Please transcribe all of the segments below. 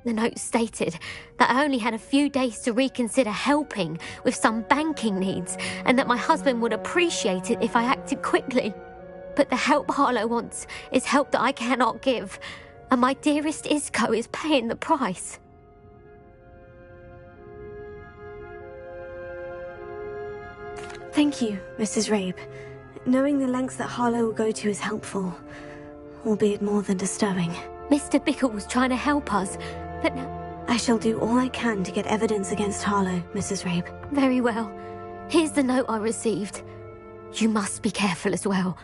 The note stated that I only had a few days to reconsider helping with some banking needs and that my husband would appreciate it if I acted quickly. But the help Harlow wants is help that I cannot give, and my dearest Isco is paying the price. Thank you, Mrs. Rabe. Knowing the lengths that Harlow will go to is helpful, albeit more than disturbing. Mr. Bickle was trying to help us, but now... I shall do all I can to get evidence against Harlow, Mrs. Rabe. Very well. Here's the note I received. You must be careful as well.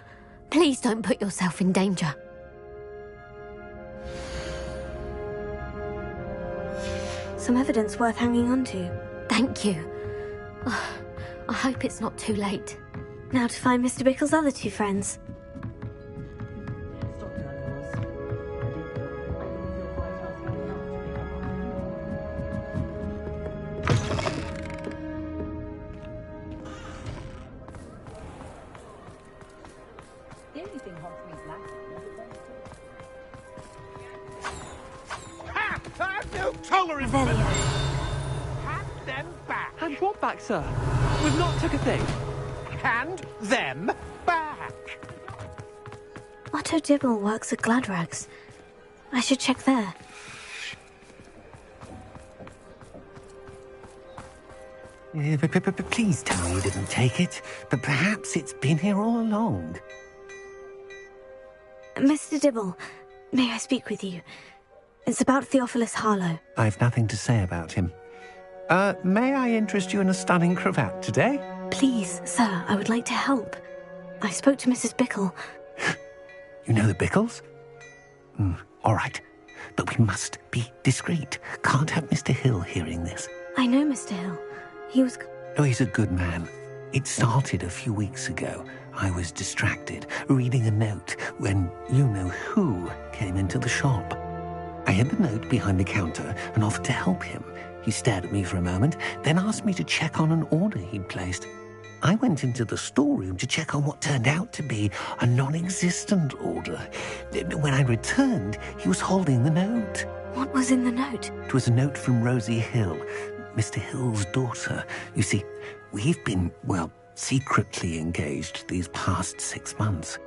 Please don't put yourself in danger. Some evidence worth hanging on to. Thank you. I hope it's not too late. Now to find Mr. Bickle's other two friends. Tolerance. There they are. Hand them back. And what back, sir? We've not took a thing. Hand them back. Otto Dibble works at Gladrags. I should check there. Please tell me you didn't take it. But perhaps it's been here all along. Mr. Dibble, may I speak with you? It's about Theophilus Harlow. I've nothing to say about him. May I interest you in a stunning cravat today? Please, sir, I would like to help. I spoke to Mrs. Bickle. You know the Bickles? All right. But we must be discreet. Can't have Mr. Hill hearing this. I know Mr. Hill. He was... Oh, he's a good man. It started a few weeks ago. I was distracted, reading a note, when you-know-who came into the shop. I hid the note behind the counter and offered to help him. He stared at me for a moment, then asked me to check on an order he'd placed. I went into the storeroom to check on what turned out to be a non-existent order. When I returned, he was holding the note. What was in the note? It was a note from Rosie Hill, Mr. Hill's daughter. You see, we've been, well, secretly engaged these past 6 months.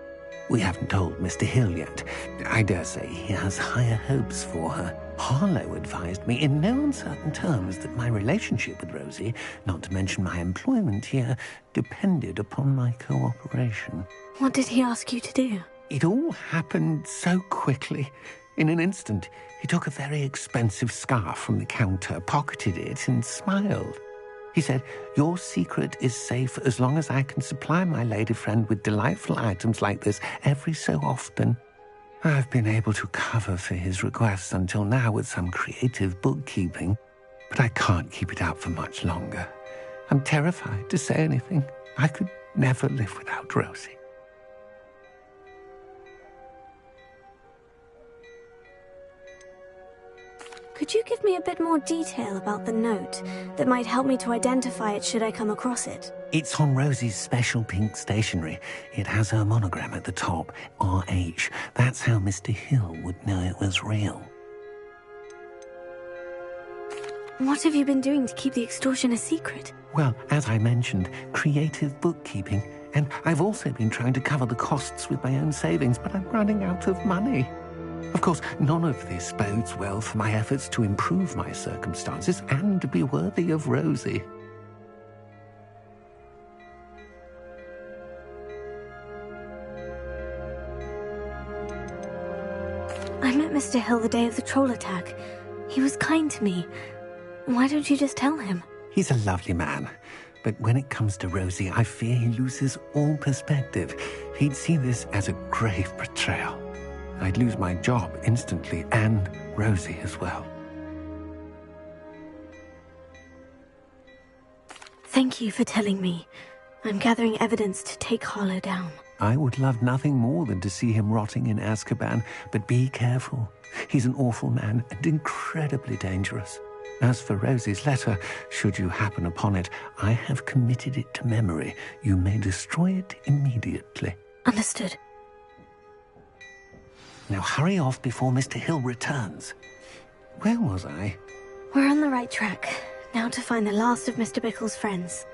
We haven't told Mr. Hill yet. I dare say he has higher hopes for her. Harlow advised me in no uncertain terms that my relationship with Rosie, not to mention my employment here, depended upon my cooperation. What did he ask you to do? It all happened so quickly. In an instant, he took a very expensive scarf from the counter, pocketed it, and smiled. He said, "Your secret is safe as long as I can supply my lady friend with delightful items like this every so often." I've been able to cover for his requests until now with some creative bookkeeping, but I can't keep it up for much longer. I'm terrified to say anything. I could never live without Rosie. Could you give me a bit more detail about the note that might help me to identify it should I come across it? It's on Rosie's special pink stationery. It has her monogram at the top, RH. That's how Mr. Hill would know it was real. What have you been doing to keep the extortion a secret? Well, as I mentioned, creative bookkeeping. And I've also been trying to cover the costs with my own savings, but I'm running out of money. Of course, none of this bodes well for my efforts to improve my circumstances and to be worthy of Rosie. I met Mr. Hill the day of the troll attack. He was kind to me. Why don't you just tell him? He's a lovely man. But when it comes to Rosie, I fear he loses all perspective. He'd see this as a grave betrayal. I'd lose my job instantly, and Rosie as well. Thank you for telling me. I'm gathering evidence to take Harlow down. I would love nothing more than to see him rotting in Azkaban, but be careful. He's an awful man and incredibly dangerous. As for Rosie's letter, should you happen upon it, I have committed it to memory. You may destroy it immediately. Understood. Now hurry off before Mr. Hill returns. Where was I? We're on the right track. Now to find the last of Mr. Bickle's friends.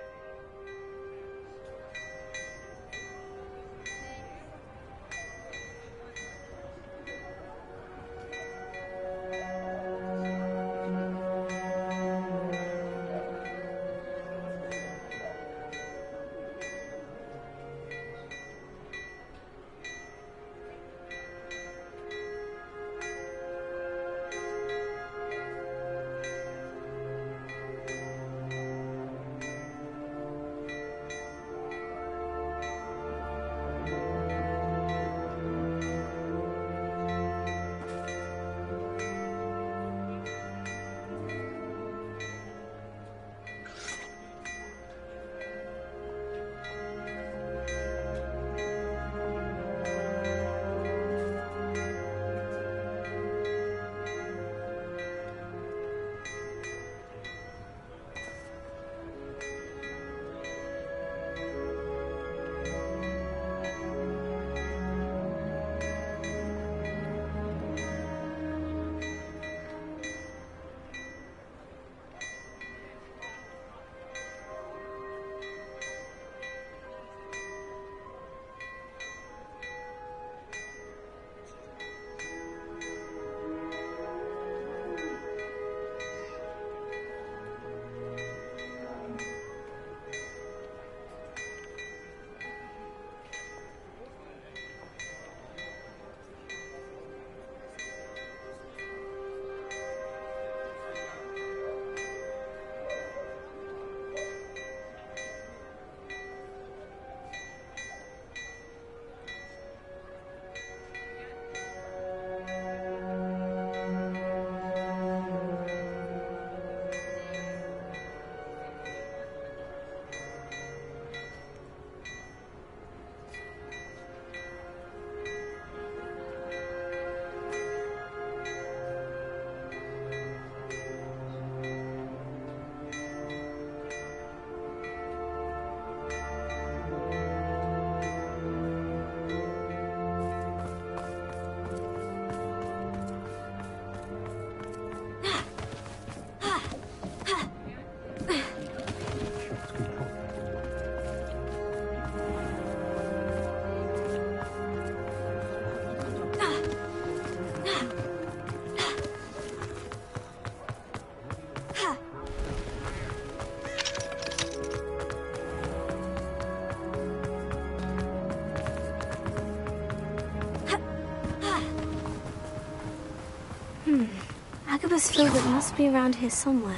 Agabus Filbert must be around here somewhere.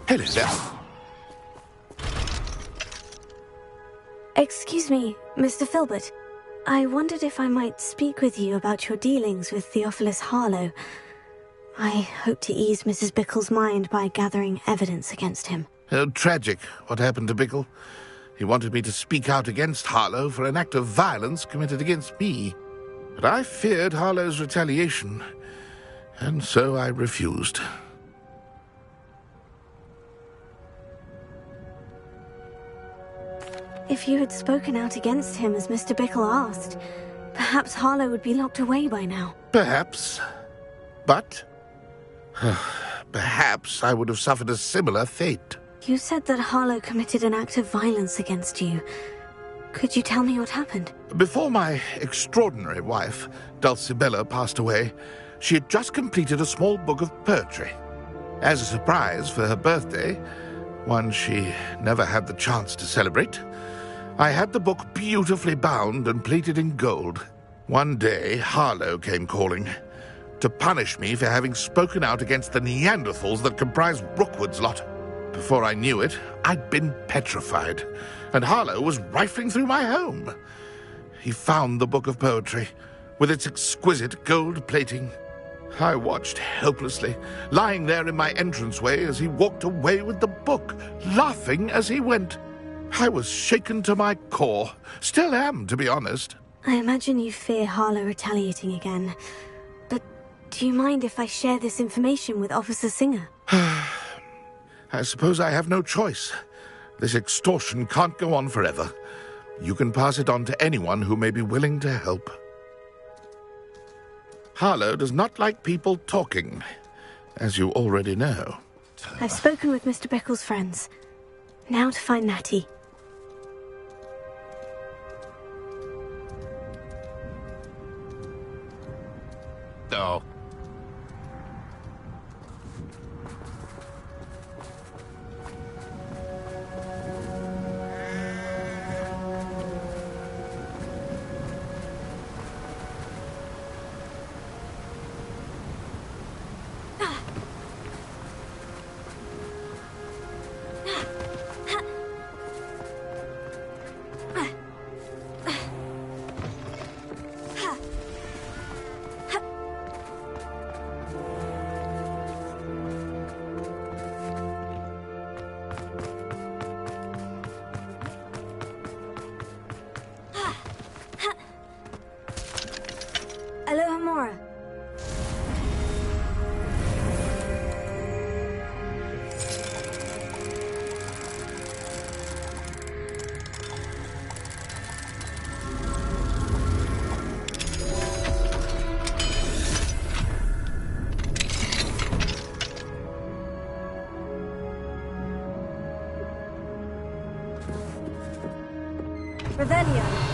Hello there. Excuse me, Mr. Filbert. I wondered if I might speak with you about your dealings with Theophilus Harlow. I hope to ease Mrs. Bickle's mind by gathering evidence against him. Oh, tragic what happened to Bickle. He wanted me to speak out against Harlow for an act of violence committed against me. But I feared Harlow's retaliation, and so I refused. If you had spoken out against him as Mr. Bickle asked, perhaps Harlow would be locked away by now. Perhaps. But perhaps I would have suffered a similar fate. You said that Harlow committed an act of violence against you. Could you tell me what happened? Before my extraordinary wife, Dulcibella, passed away, she had just completed a small book of poetry. As a surprise for her birthday, one she never had the chance to celebrate, I had the book beautifully bound and plated in gold. One day, Harlow came calling to punish me for having spoken out against the Neanderthals that comprised Rookwood's lot. Before I knew it, I'd been petrified, and Harlow was rifling through my home. He found the book of poetry, with its exquisite gold plating. I watched helplessly, lying there in my entranceway as he walked away with the book, laughing as he went. I was shaken to my core. Still am, to be honest. I imagine you fear Harlow retaliating again. But do you mind if I share this information with Officer Singer? I suppose I have no choice. This extortion can't go on forever. You can pass it on to anyone who may be willing to help. Harlow does not like people talking, as you already know. I've spoken with Mr. Bickle's friends. Now to find Natty. Oh. Aloha Mora. Revelio.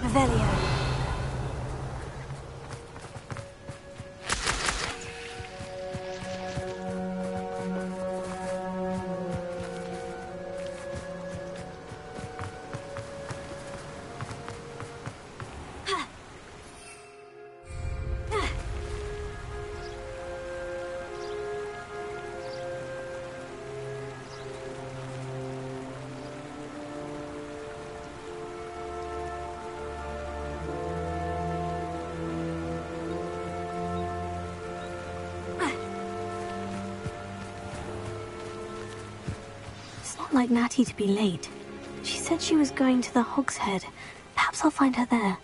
Revelio. It's not like Natty to be late. She said she was going to the Hog's Head. Perhaps I'll find her there.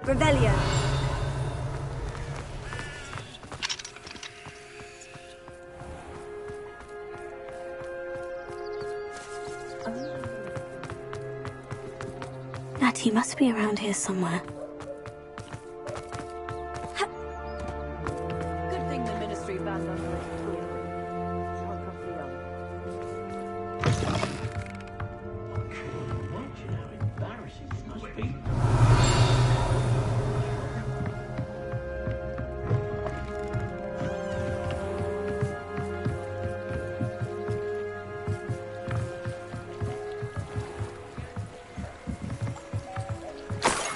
Revelio. Natty must be around here somewhere. Good thing the Ministry banned us. Imagine how embarrassing this must be.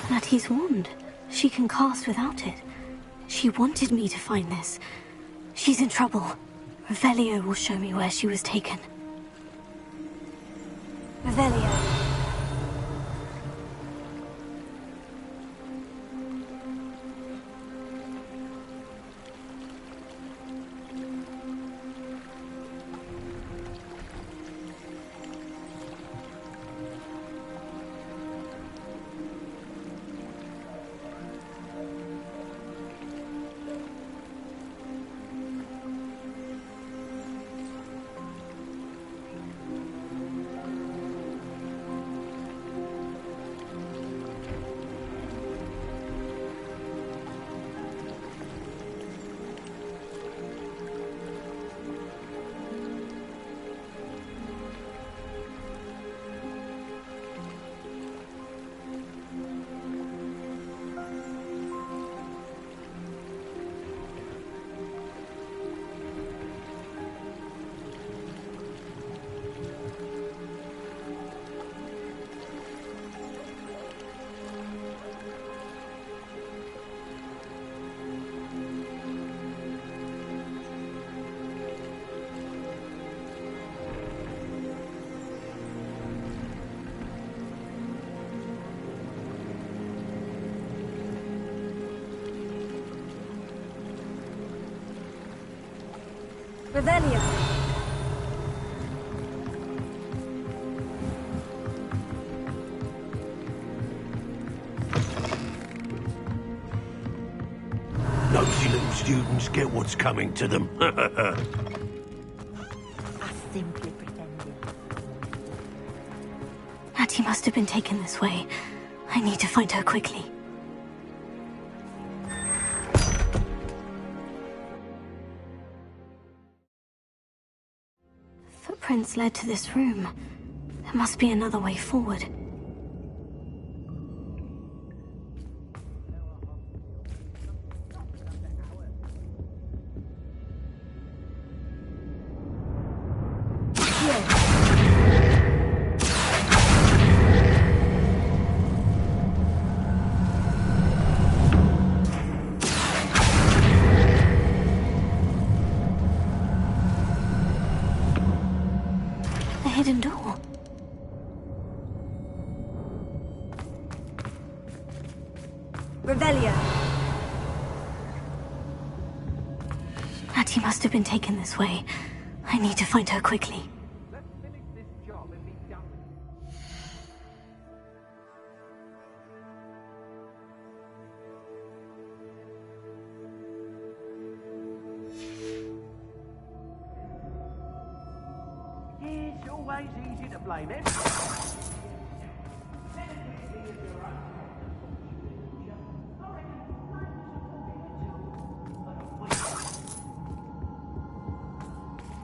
Natty's wand. She can cast without it. She wanted me to find this. She's in trouble. Revelio will show me where she was taken. Revelio. Revelio. Nosy little students get what's coming to them. I simply pretended. Natty must have been taken this way. I need to find her quickly. Footprints led to this room. There must be another way forward. Hidden door. Revelio. Natty must have been taken this way. I need to find her quickly. Let's finish this job and be done with it. It's always easy to blame him.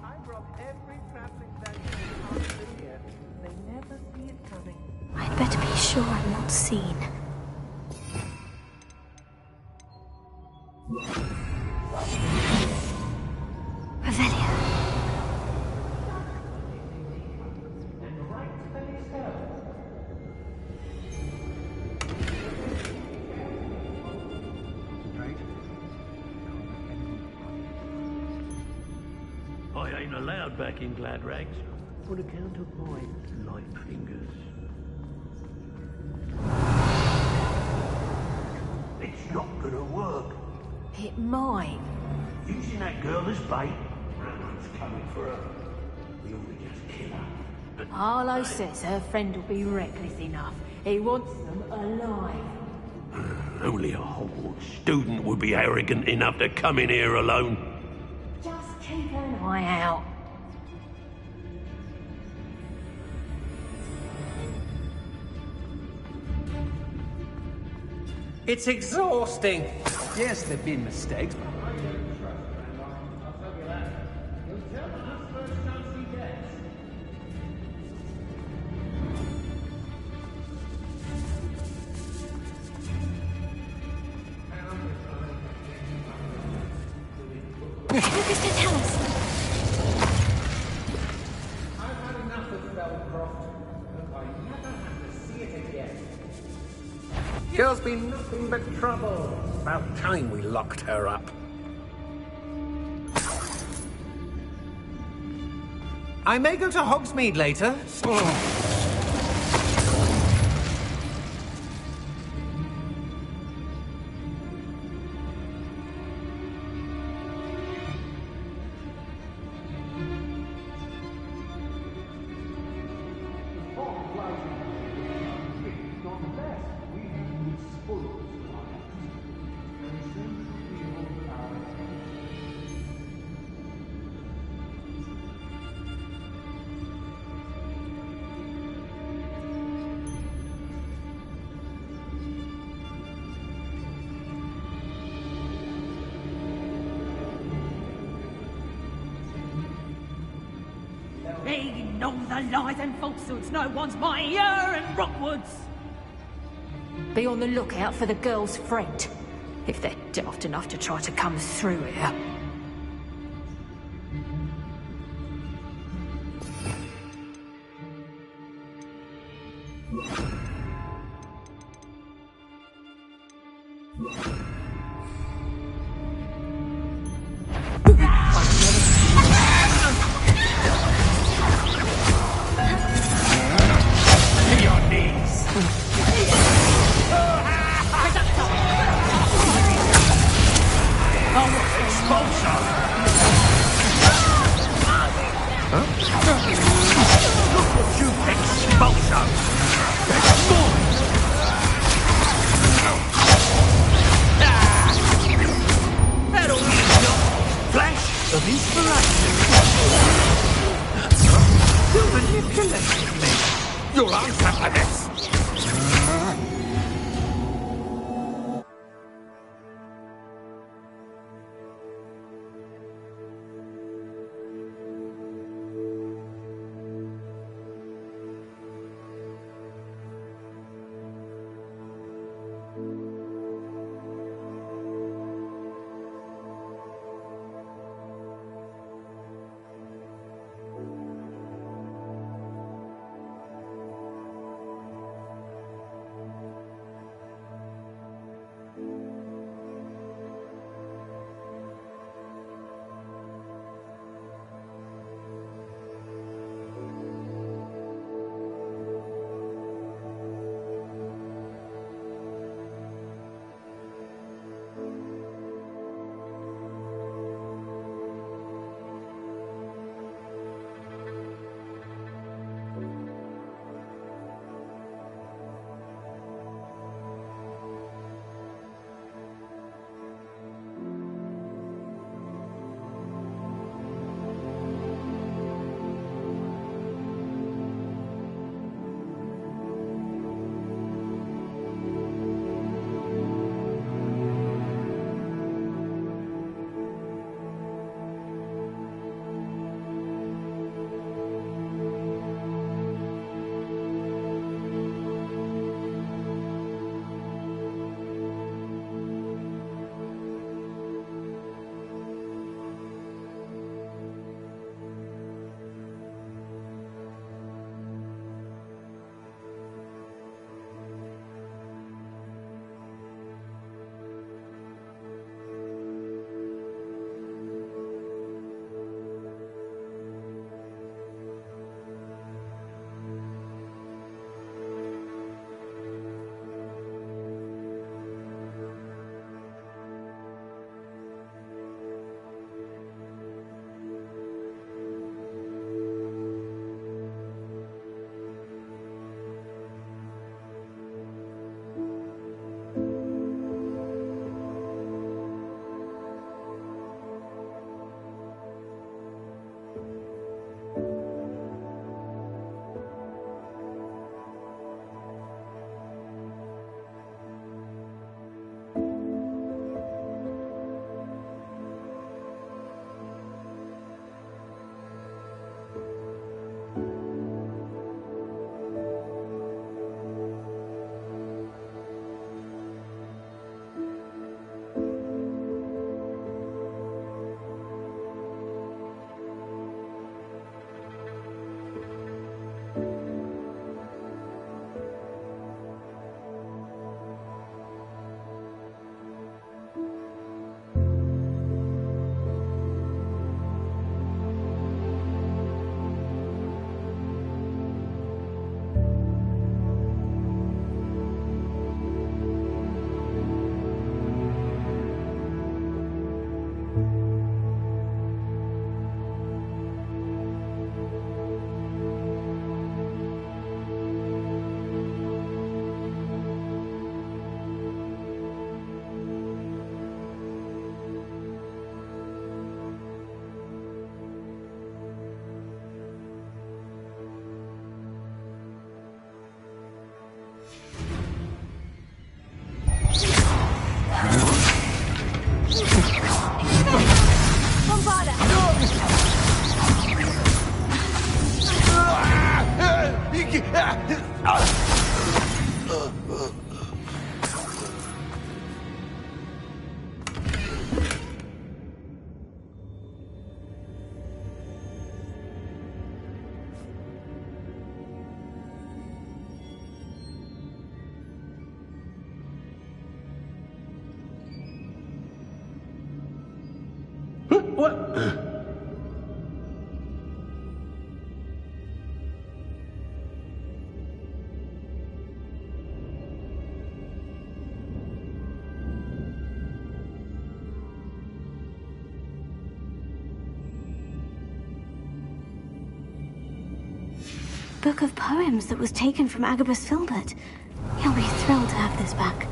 I brought every traveling vendor here. They never see it coming. I'd better be sure I'm not seen. Revelio. I ain't allowed back in glad rags on account of my light fingers. It's not gonna work. It might. Using that girl as bait. Everyone's coming for her. We ought to just kill her. But Harlow says her friend will be reckless enough. He wants them alive. Only a Hogwarts student would be arrogant enough to come in here alone. Just keep an eye out. It's exhausting. Yes, there've been mistakes, but What does it tell us? I've had enough of Belcroft. Hope I never have to see it again. Girl's been nothing but trouble. About time we locked her up. I may go to Hogsmeade later. They know the lies and falsehoods no one's mightier in Rockwoods. Be on the lookout for the girl's friend, if they're daft enough to try to come through here. You'll answer for this! Book of poems that was taken from Agabus Filbert. He'll be thrilled to have this back.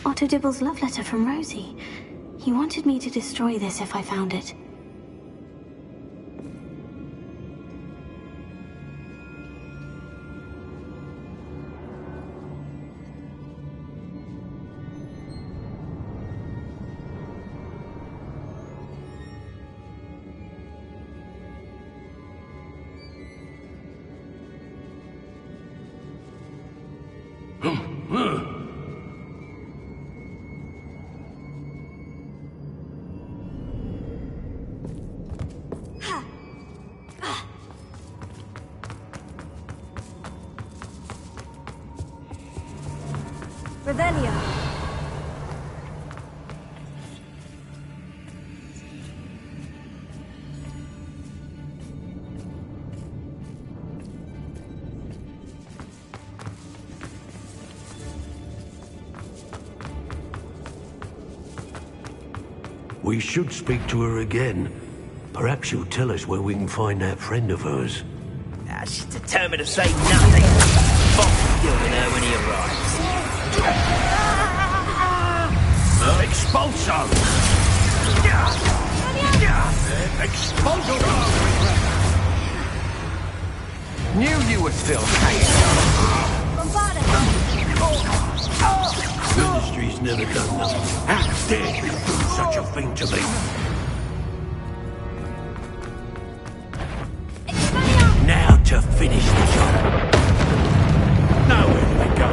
Otto Dibble's love letter from Rosie. He wanted me to destroy this if I found it. Revelio. We should speak to her again. Perhaps she'll tell us where we can find that friend of hers. She's determined to say nothing. Fox killing her when he arrives. Expulso! Expulso! Knew you were still hanging. Ministry's never done nothing. How dare you do such a thing to me? Now to finish the job. Now where do we go?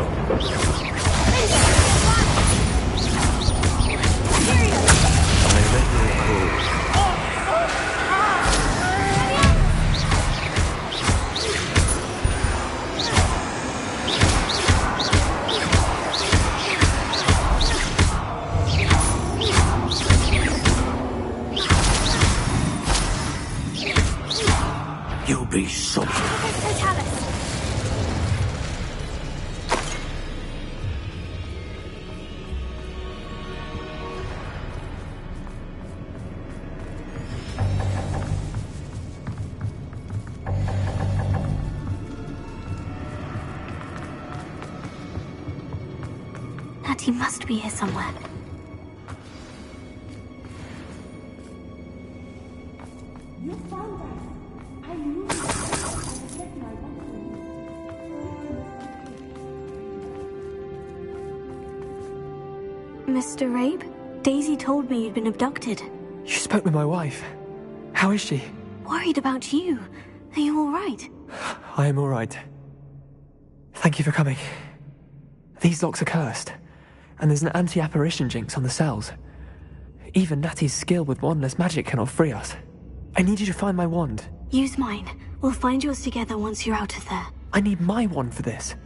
I make no call. You'll be sorry. Natty must be here somewhere. You found us. I knew it. Mr. Rabe? Daisy told me you'd been abducted. You spoke with my wife. How is she? Worried about you. Are you all right? I am all right. Thank you for coming. These locks are cursed, and there's an anti-apparition jinx on the cells. Even Natty's skill with wandless magic cannot free us. I need you to find my wand. Use mine. We'll find yours together once you're out of there. I need my wand for this.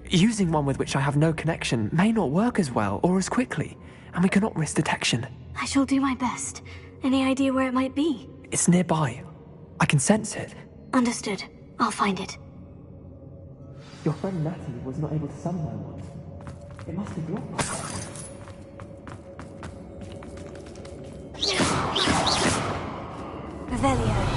Using one with which I have no connection may not work as well or as quickly, and we cannot risk detection. I shall do my best. Any idea where it might be? It's nearby. I can sense it. Understood. I'll find it. Your friend Natty was not able to summon my wand. It must have dropped. Revelio.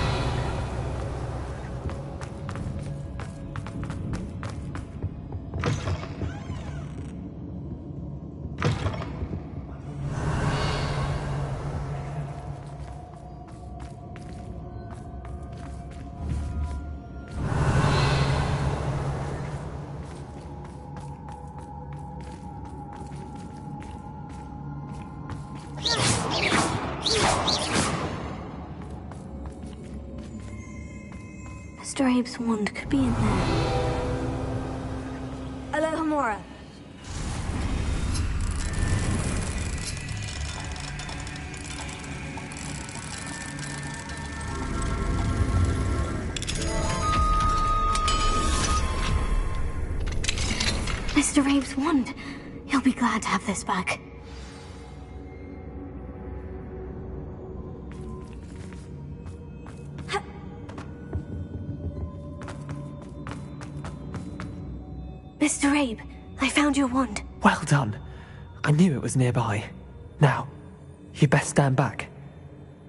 Mr. Abe's wand could be in there. Alohomora. Mr. Abe's wand. He'll be glad to have this back. Mr. Abe, I found your wand. Well done. I knew it was nearby. Now, you best stand back.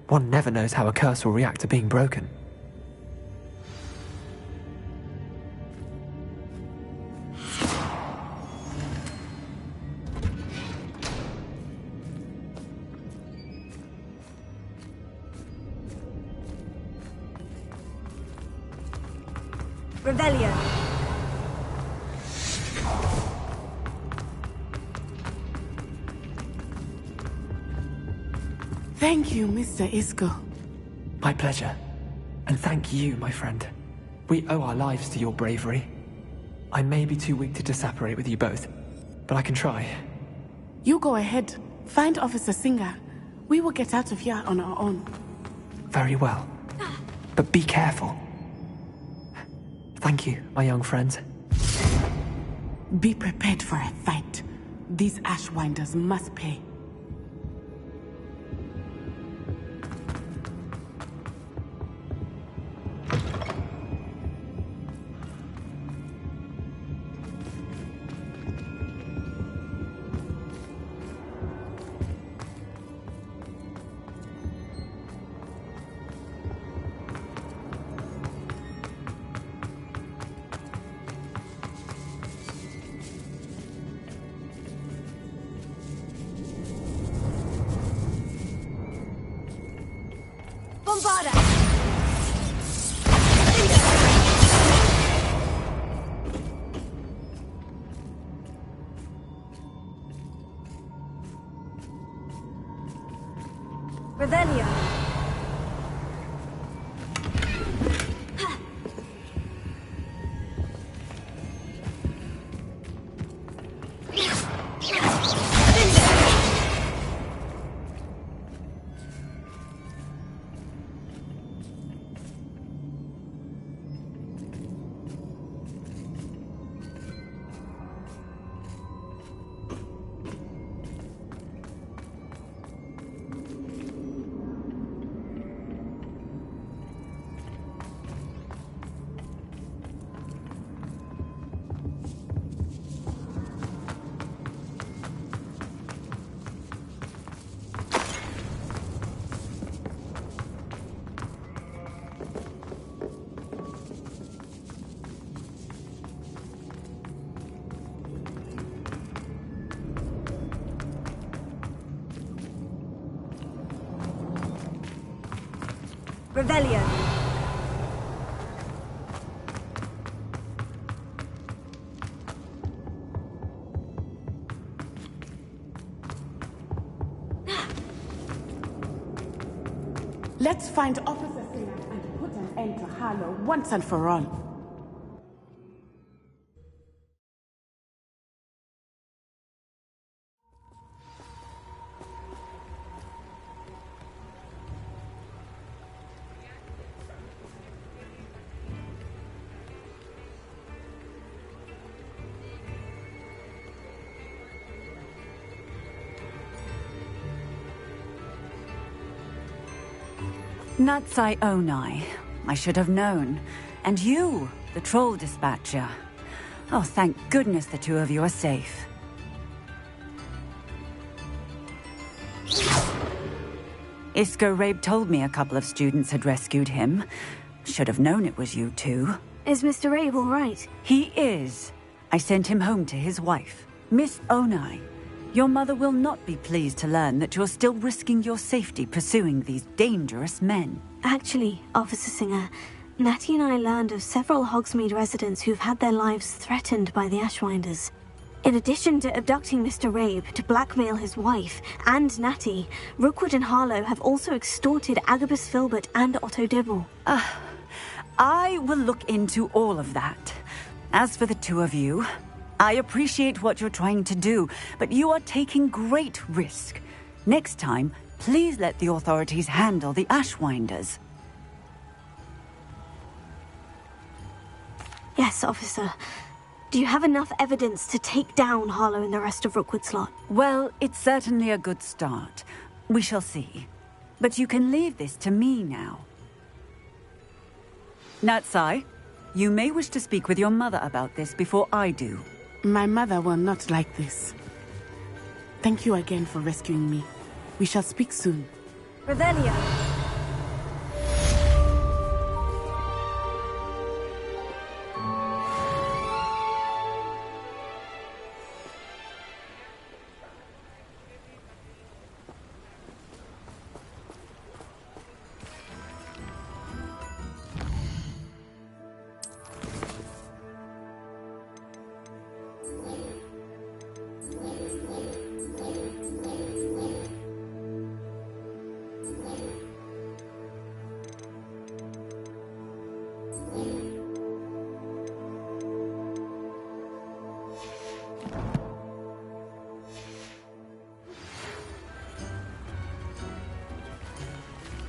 One never knows how a curse will react to being broken. Revelio. Thank you, Mr. Isco. My pleasure. And thank you, my friend. We owe our lives to your bravery. I may be too weak to disapparate with you both, but I can try. You go ahead. Find Officer Singer. We will get out of here on our own. Very well. But be careful. Thank you, my young friends. Be prepared for a fight. These Ashwinders must pay. Revelio. Revelio. Let's find Officer Singer and put an end to Harlow once and for all. Natsai Onai. I should have known. And you, the troll dispatcher. Oh, thank goodness the two of you are safe. Isco Rabe told me a couple of students had rescued him. Should have known it was you two. Is Mr. Rabe all right? He is. I sent him home to his wife. Miss Onai, your mother will not be pleased to learn that you're still risking your safety pursuing these dangerous men. Actually, Officer Singer, Natty and I learned of several Hogsmeade residents who've had their lives threatened by the Ashwinders. In addition to abducting Mr. Rabe to blackmail his wife and Natty, Rookwood and Harlow have also extorted Agabus Filbert and Otto Dibble. I will look into all of that. As for the two of you, I appreciate what you're trying to do, but you are taking great risk. Next time, please let the authorities handle the Ashwinders. Yes, officer. Do you have enough evidence to take down Harlow and the rest of Rookwood's lot? Well, it's certainly a good start. We shall see. But you can leave this to me now. Natsai, you may wish to speak with your mother about this before I do. My mother will not like this. Thank you again for rescuing me. We shall speak soon. Revelio.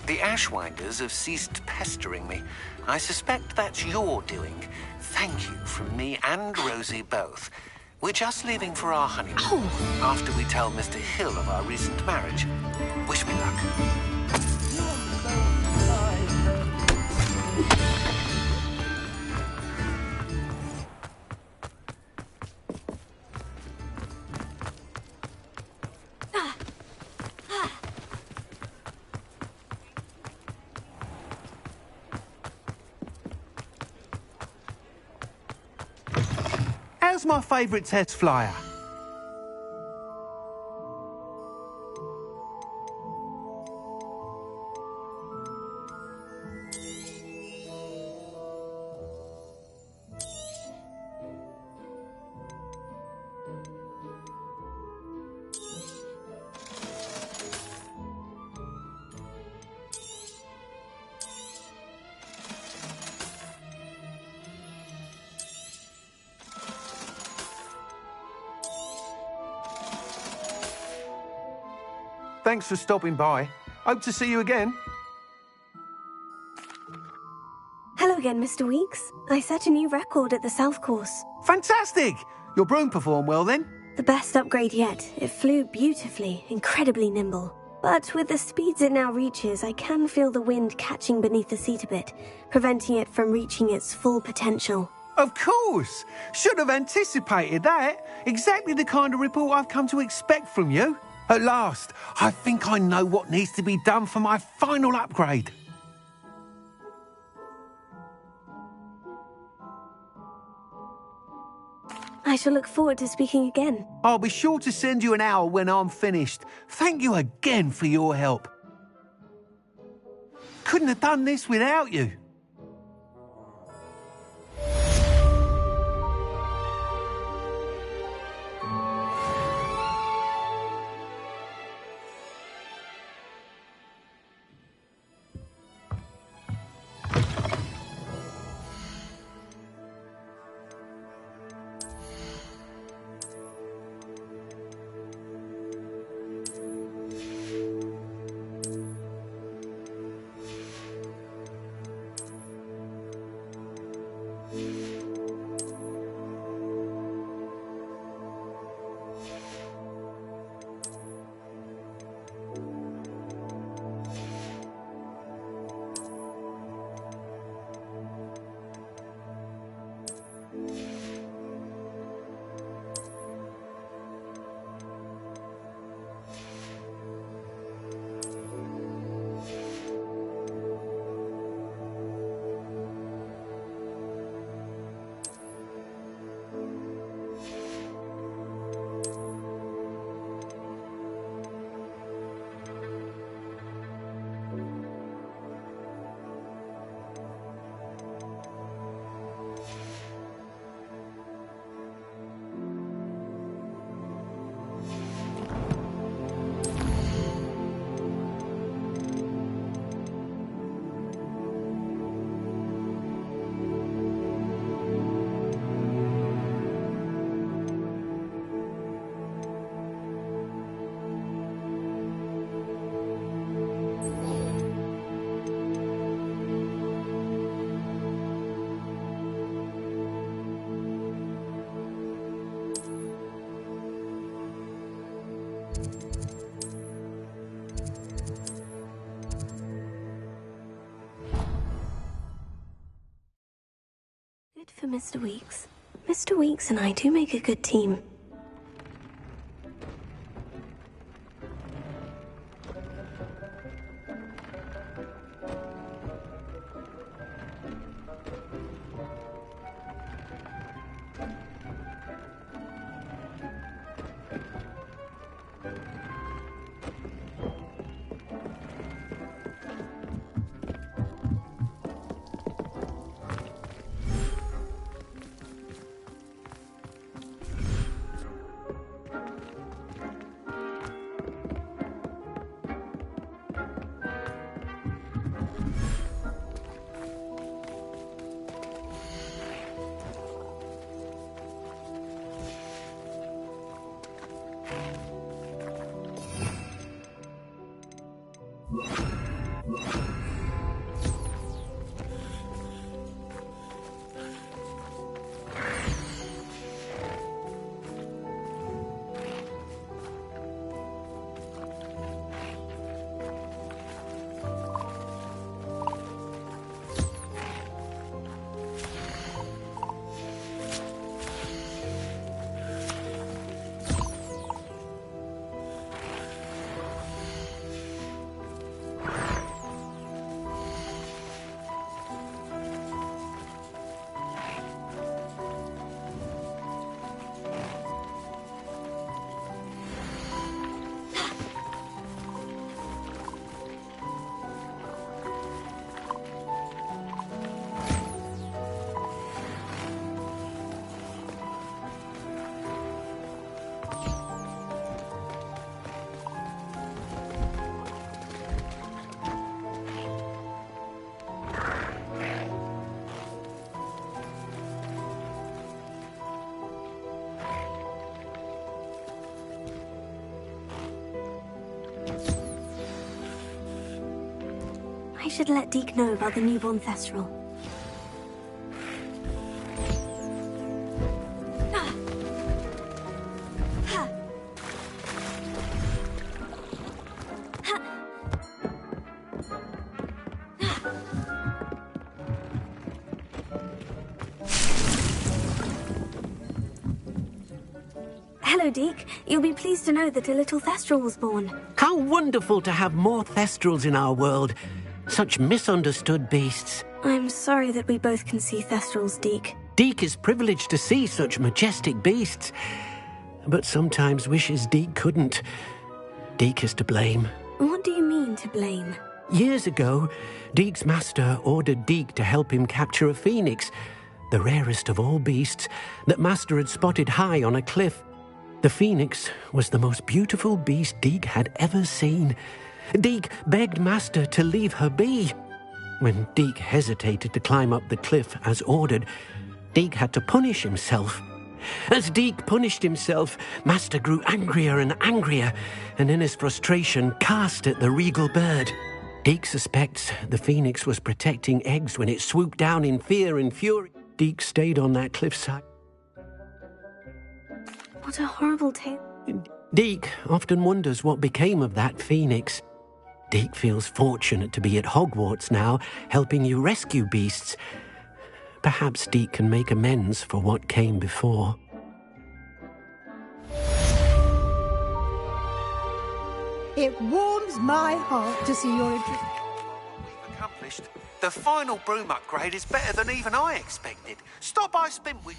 The Ashwinders have ceased pestering me. I suspect that's your doing. Thank you from me and Rosie both. We're just leaving for our honeymoon after we tell Mr. Hill of our recent marriage. Wish me luck. How's my favourite test flyer? Thanks for stopping by. Hope to see you again. Hello again, Mr. Weeks. I set a new record at the South Course. Fantastic! Your broom performed well then? The best upgrade yet. It flew beautifully, incredibly nimble. But with the speeds it now reaches, I can feel the wind catching beneath the seat a bit, preventing it from reaching its full potential. Of course! Should have anticipated that. Exactly the kind of report I've come to expect from you. At last, I think I know what needs to be done for my final upgrade. I shall look forward to speaking again. I'll be sure to send you an hour when I'm finished. Thank you again for your help. Couldn't have done this without you. Good for Mr. Weeks. Mr. Weeks and I do make a good team. I should let Deke know about the newborn Thestral. Hello, Deke. You'll be pleased to know that a little Thestral was born. How wonderful to have more Thestrals in our world. Such misunderstood beasts. I'm sorry that we both can see Thestrals, Deke. Deke is privileged to see such majestic beasts, but sometimes wishes Deke couldn't. Deke is to blame. What do you mean, to blame? Years ago, Deke's master ordered Deke to help him capture a phoenix, the rarest of all beasts, that master had spotted high on a cliff. The phoenix was the most beautiful beast Deke had ever seen. Deke begged master to leave her be. When Deke hesitated to climb up the cliff as ordered, Deke had to punish himself. As Deke punished himself, master grew angrier and angrier, and in his frustration cast at the regal bird. Deke suspects the phoenix was protecting eggs when it swooped down in fear and fury. Deke stayed on that cliffside. What a horrible tale. Deke often wonders what became of that phoenix. Deke feels fortunate to be at Hogwarts now, helping you rescue beasts. Perhaps Deke can make amends for what came before. It warms my heart to see your interest. We've accomplished. The final broom upgrade is better than even I expected. Stop by Spinwich.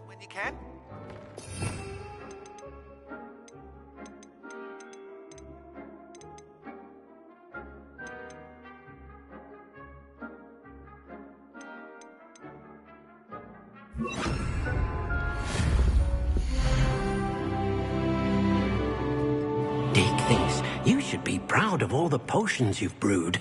When you can. Deke thinks you should be proud of all the potions you've brewed.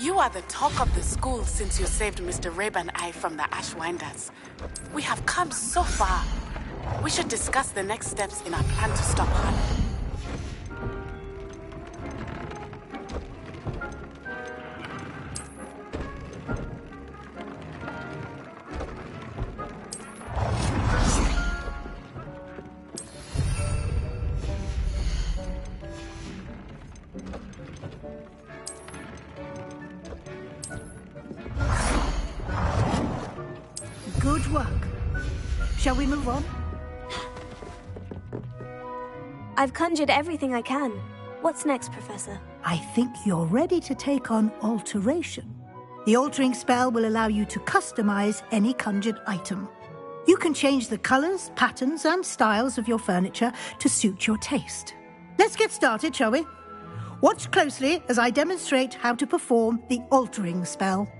You are the talk of the school since you saved Mr. Rabe and I from the Ashwinders. We have come so far. We should discuss the next steps in our plan to stop Harlow. Good work. Shall we move on? I've conjured everything I can. What's next, Professor? I think you're ready to take on alteration. The altering spell will allow you to customize any conjured item. You can change the colors, patterns, and styles of your furniture to suit your taste. Let's get started, shall we? Watch closely as I demonstrate how to perform the altering spell.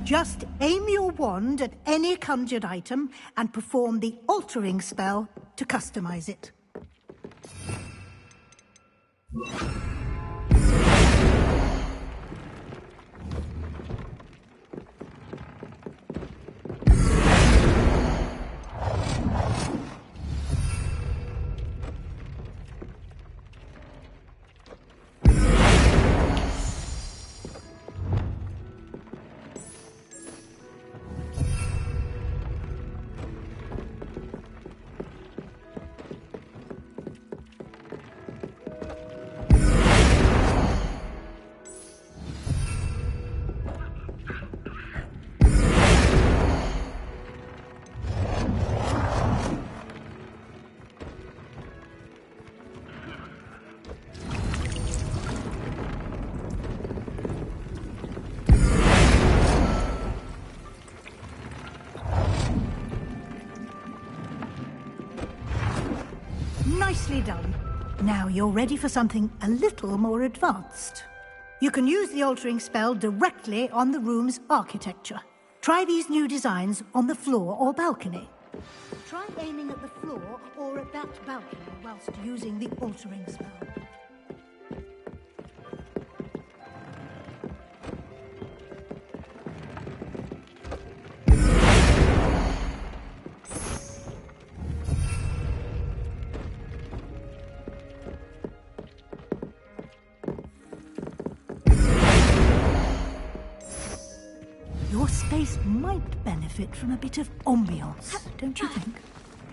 Just aim your wand at any conjured item and perform the altering spell to customize it. Nicely done. Now you're ready for something a little more advanced. You can use the altering spell directly on the room's architecture. Try these new designs on the floor or balcony. Try aiming at the floor or at that balcony whilst using the altering spell. Your space might benefit from a bit of ambiance, don't you think?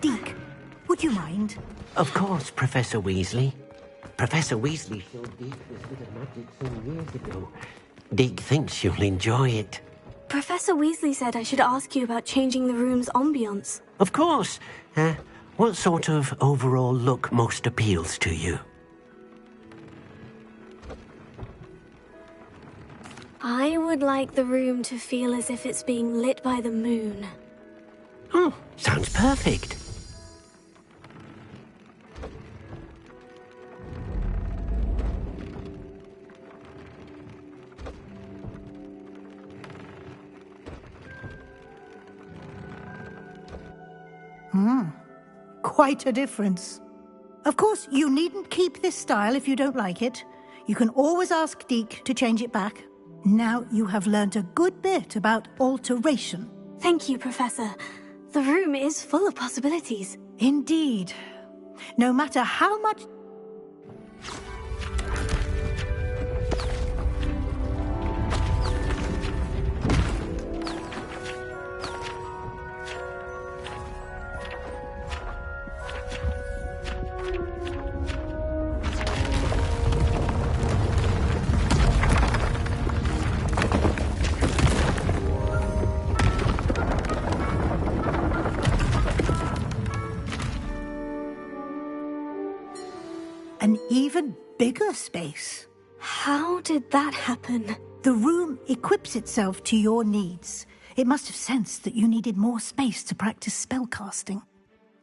Deke, would you mind? Of course, Professor Weasley. Professor Weasley showed Deke this bit of magic some years ago. Deke thinks you'll enjoy it. Professor Weasley said I should ask you about changing the room's ambience. Of course. What sort of overall look most appeals to you? I would like the room to feel as if it's being lit by the moon. Oh, sounds perfect. Quite a difference. Of course, you needn't keep this style if you don't like it. You can always ask Deke to change it back. Now you have learnt a good bit about alteration. Thank you, Professor. The room is full of possibilities. Indeed. No matter how much... an even bigger space. How did that happen? The room equips itself to your needs. It must have sensed that you needed more space to practice spellcasting.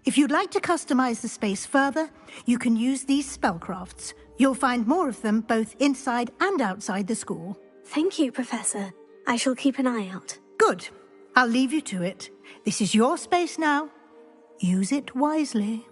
If you'd like to customize the space further, you can use these spellcrafts. You'll find more of them both inside and outside the school. Thank you, Professor. I shall keep an eye out. Good. I'll leave you to it. This is your space now. Use it wisely.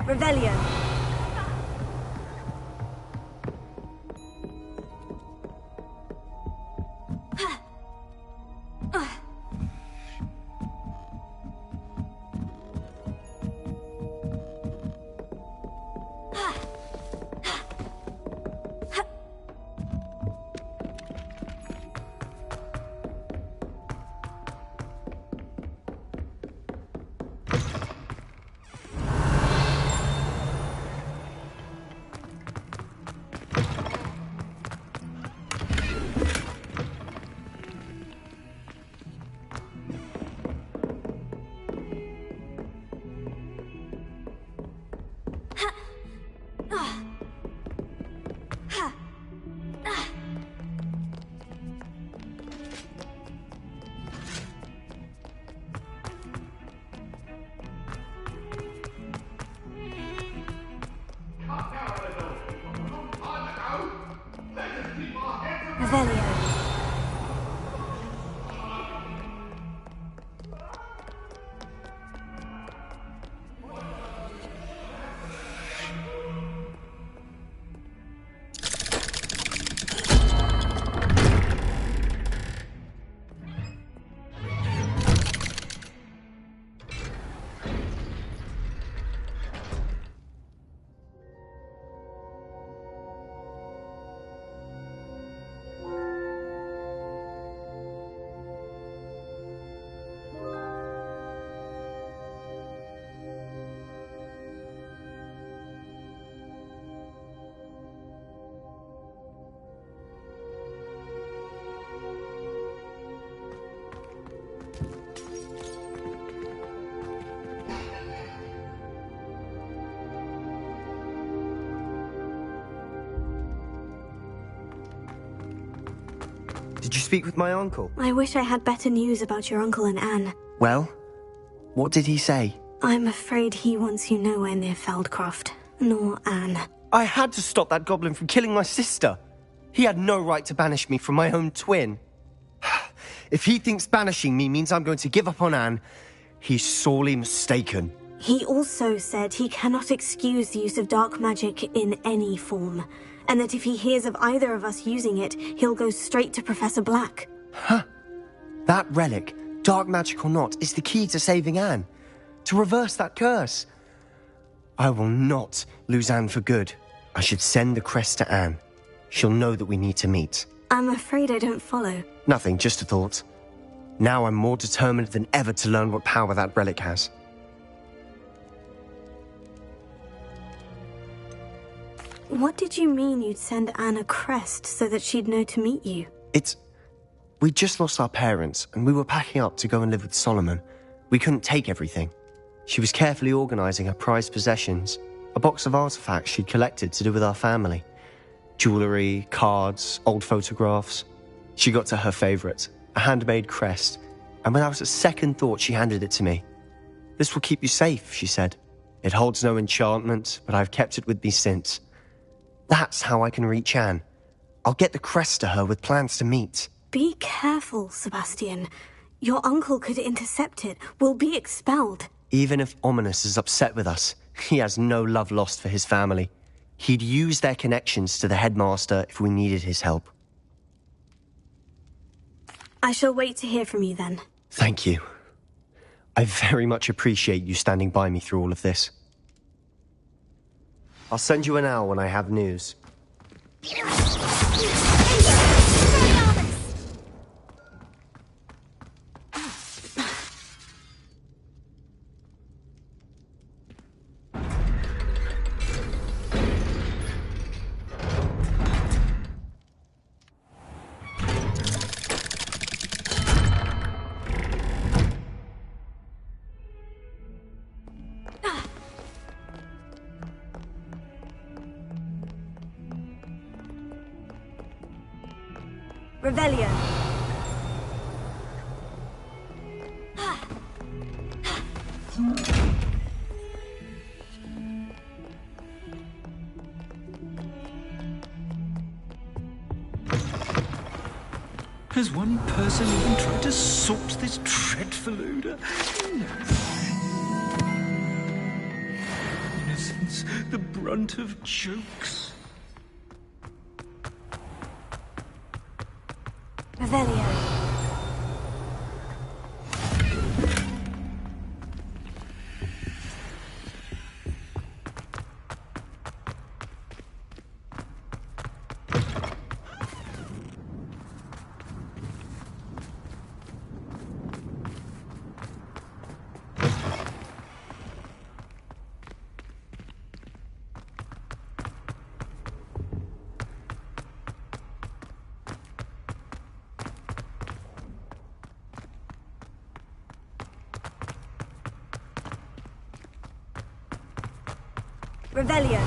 Revelio. Revelio. Did you speak with my uncle? I wish I had better news about your uncle and Anne. Well, what did he say? I'm afraid he wants you nowhere near Feldcroft, nor Anne. I had to stop that goblin from killing my sister. He had no right to banish me from my own twin. If he thinks banishing me means I'm going to give up on Anne, he's sorely mistaken. He also said he cannot excuse the use of dark magic in any form, and that if he hears of either of us using it, he'll go straight to Professor Black. Huh. That relic, dark magic or not, is the key to saving Anne. To reverse that curse. I will not lose Anne for good. I should send the crest to Anne. She'll know that we need to meet. I'm afraid I don't follow. Nothing, just a thought. Now I'm more determined than ever to learn what power that relic has. What did you mean you'd send Anne a crest so that she'd know to meet you? We just lost our parents, and we were packing up to go and live with Solomon. We couldn't take everything. She was carefully organising her prized possessions, a box of artefacts she'd collected to do with our family. Jewellery, cards, old photographs. She got to her favourite, a handmade crest, and without a second thought she handed it to me. "This will keep you safe," she said. "It holds no enchantment, but I've kept it with me since. That's how I can reach Anne. I'll get the crest to her with plans to meet." Be careful, Sebastian. Your uncle could intercept it. We'll be expelled. Even if Ominous is upset with us, he has no love lost for his family. He'd use their connections to the headmaster if we needed his help. I shall wait to hear from you then. Thank you. I very much appreciate you standing by me through all of this. I'll send you an owl when I have news. Revelio. Has one person even tried to sort this dreadful odour? Innocence, the brunt of jokes. Revelio. Revelio.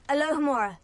Alohomora.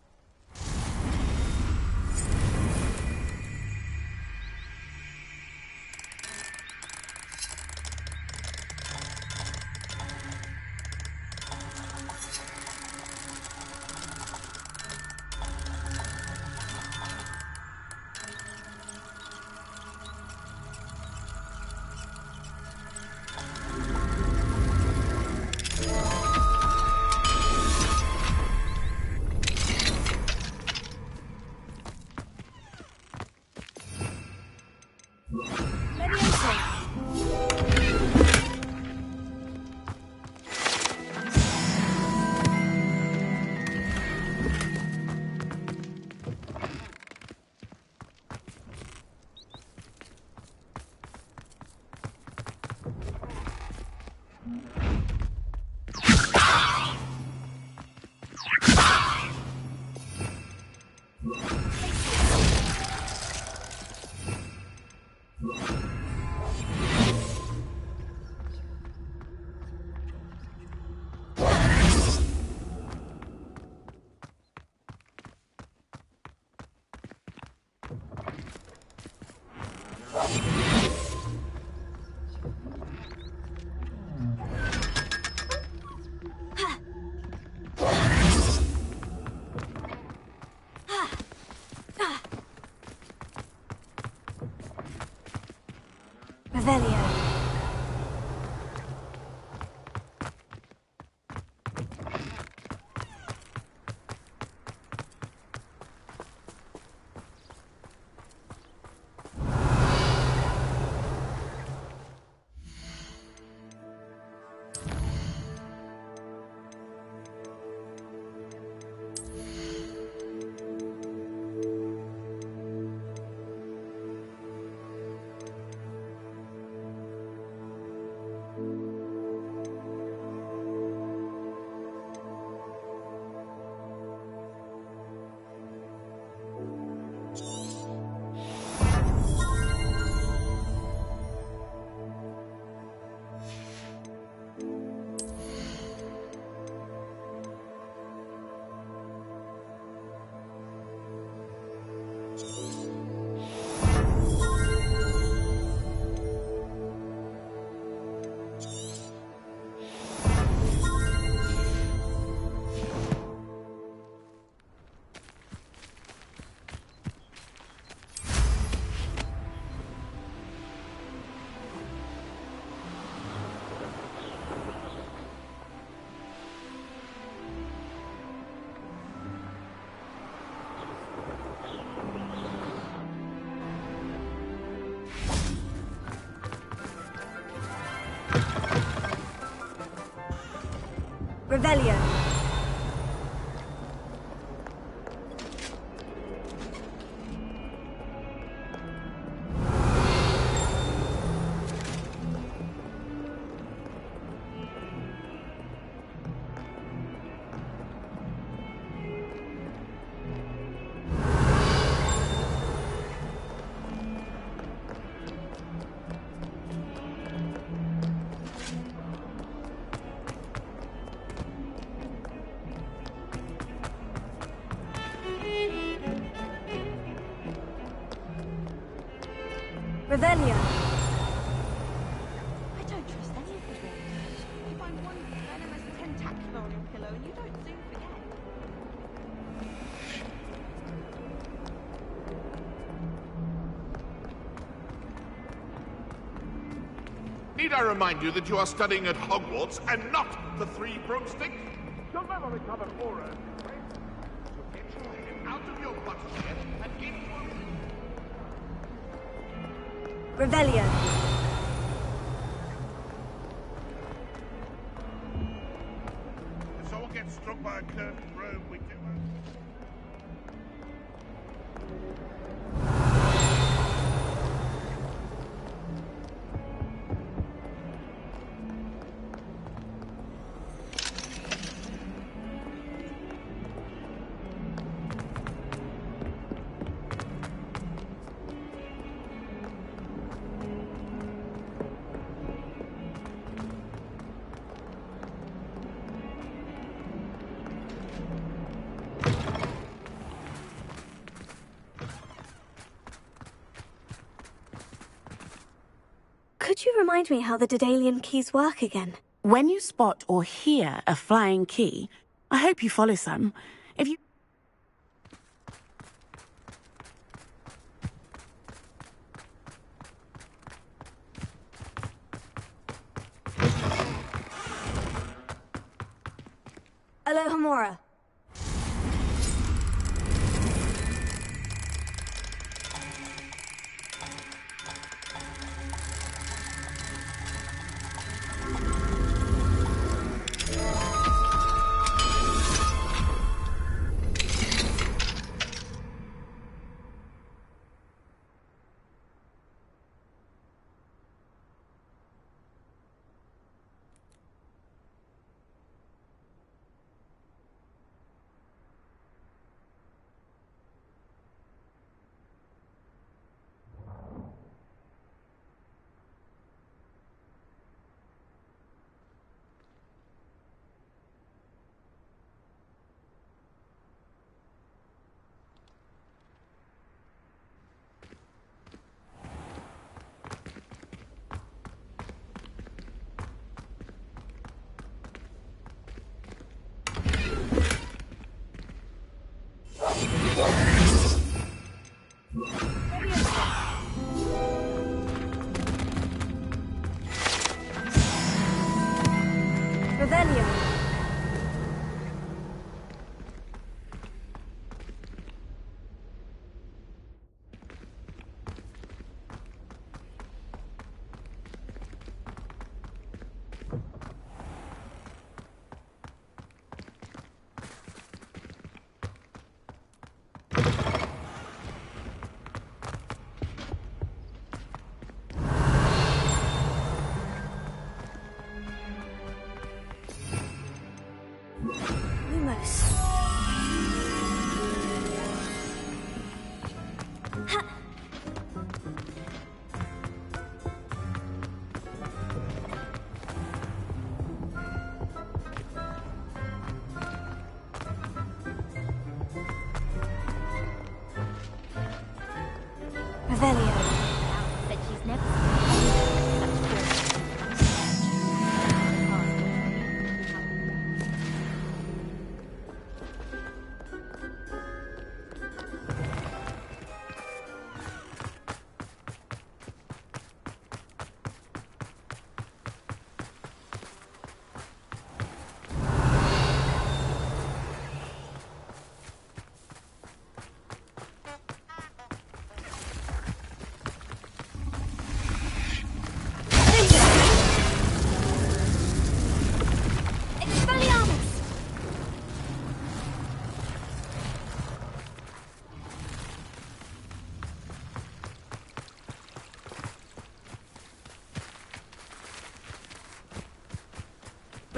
Revelio. Revelio. Revelio. I don't trust any of the dwarves. You find one venomous tentacular on your pillow and you don't soon forget. Need I remind you that you are studying at Hogwarts and not the Three Broomsticks? You'll never recover Aura, right? So get your head out of your butt chair and get to Revelio. If someone gets struck by a curved room, we can... Could you remind me how the Daedalian keys work again? When you spot or hear a flying key, I hope you follow some. If you... Alohomora.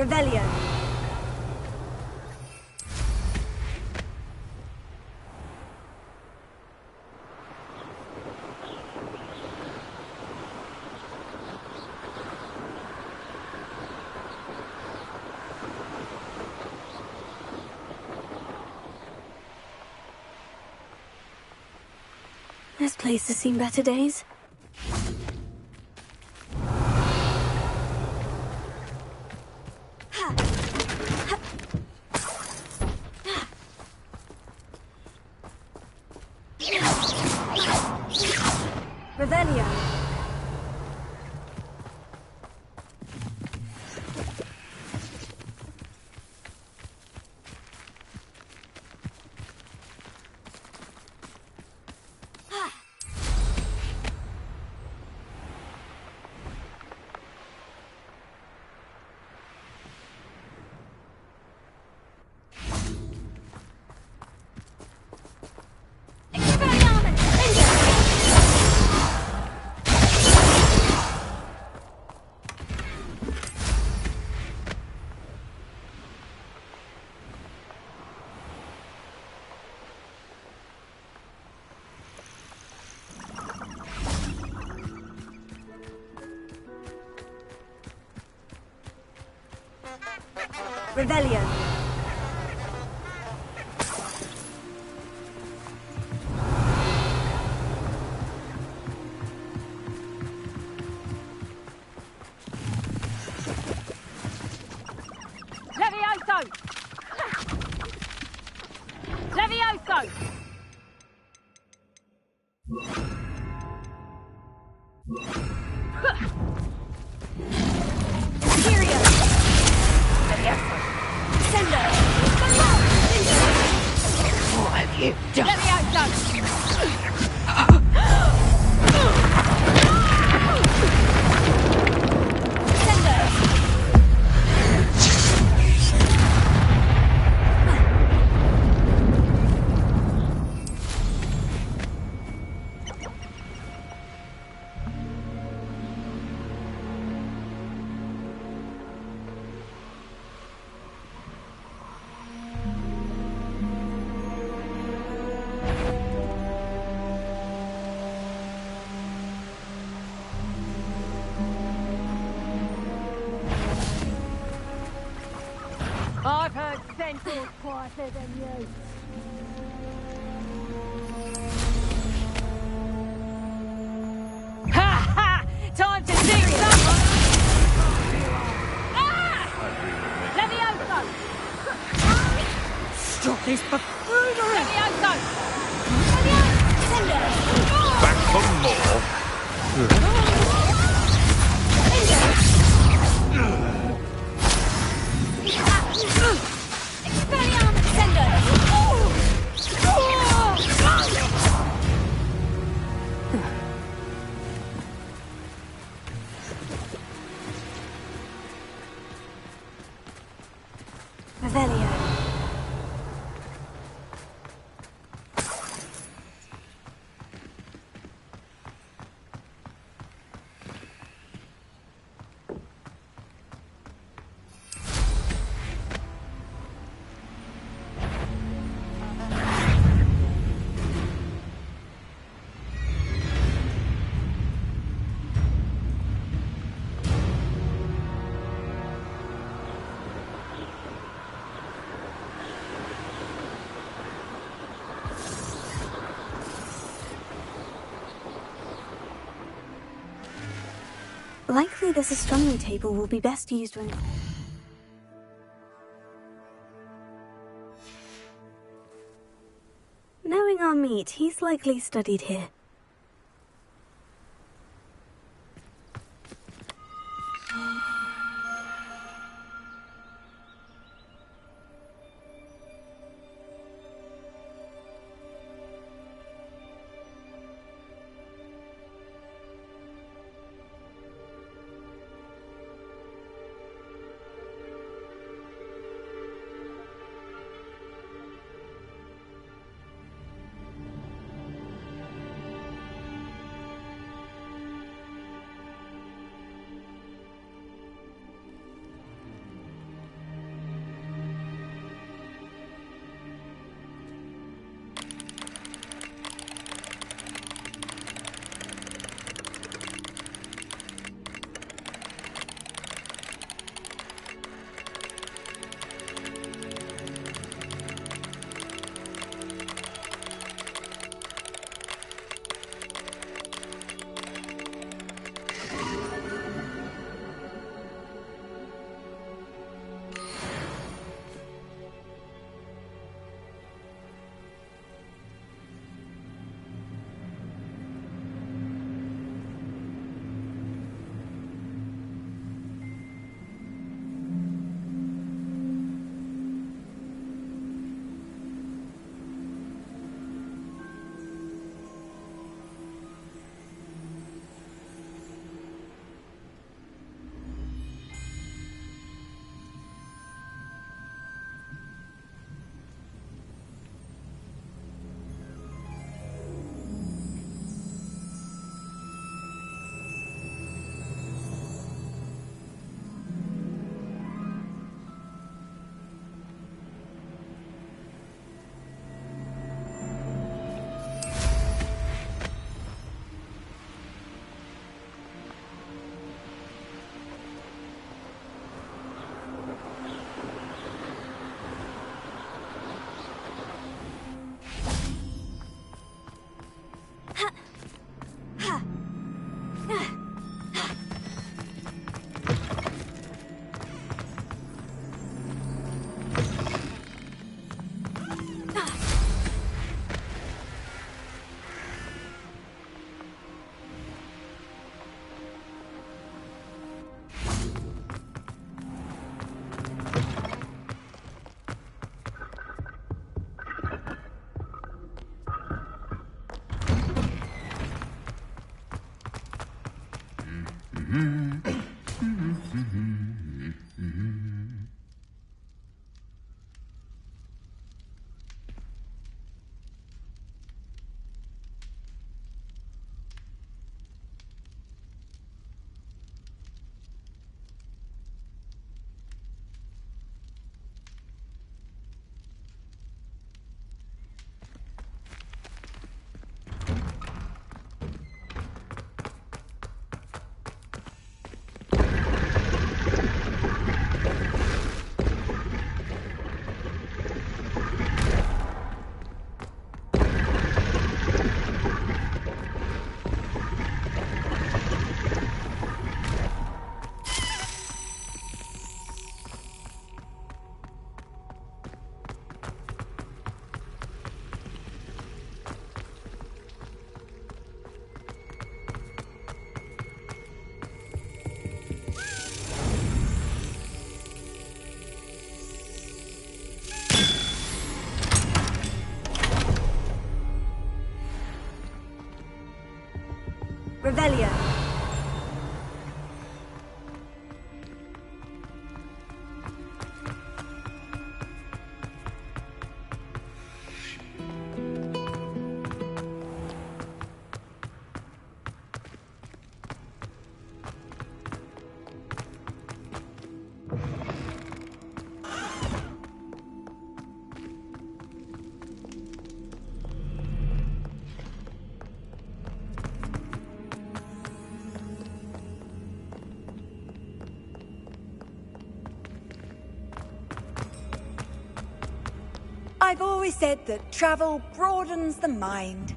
Revelio. This place has seen better days. Revelio. Revelio. Levioso! Levioso! What have you done? I've heard centaurs quieter than you. Ha ha! Time to dig someone! Ah! Levioso! Stop this buffoonery! Levioso! Back for more. Revelio. Likely this astronomy table will be best used when... Knowing our meat, he's likely studied here. Revelio. I've always said that travel broadens the mind.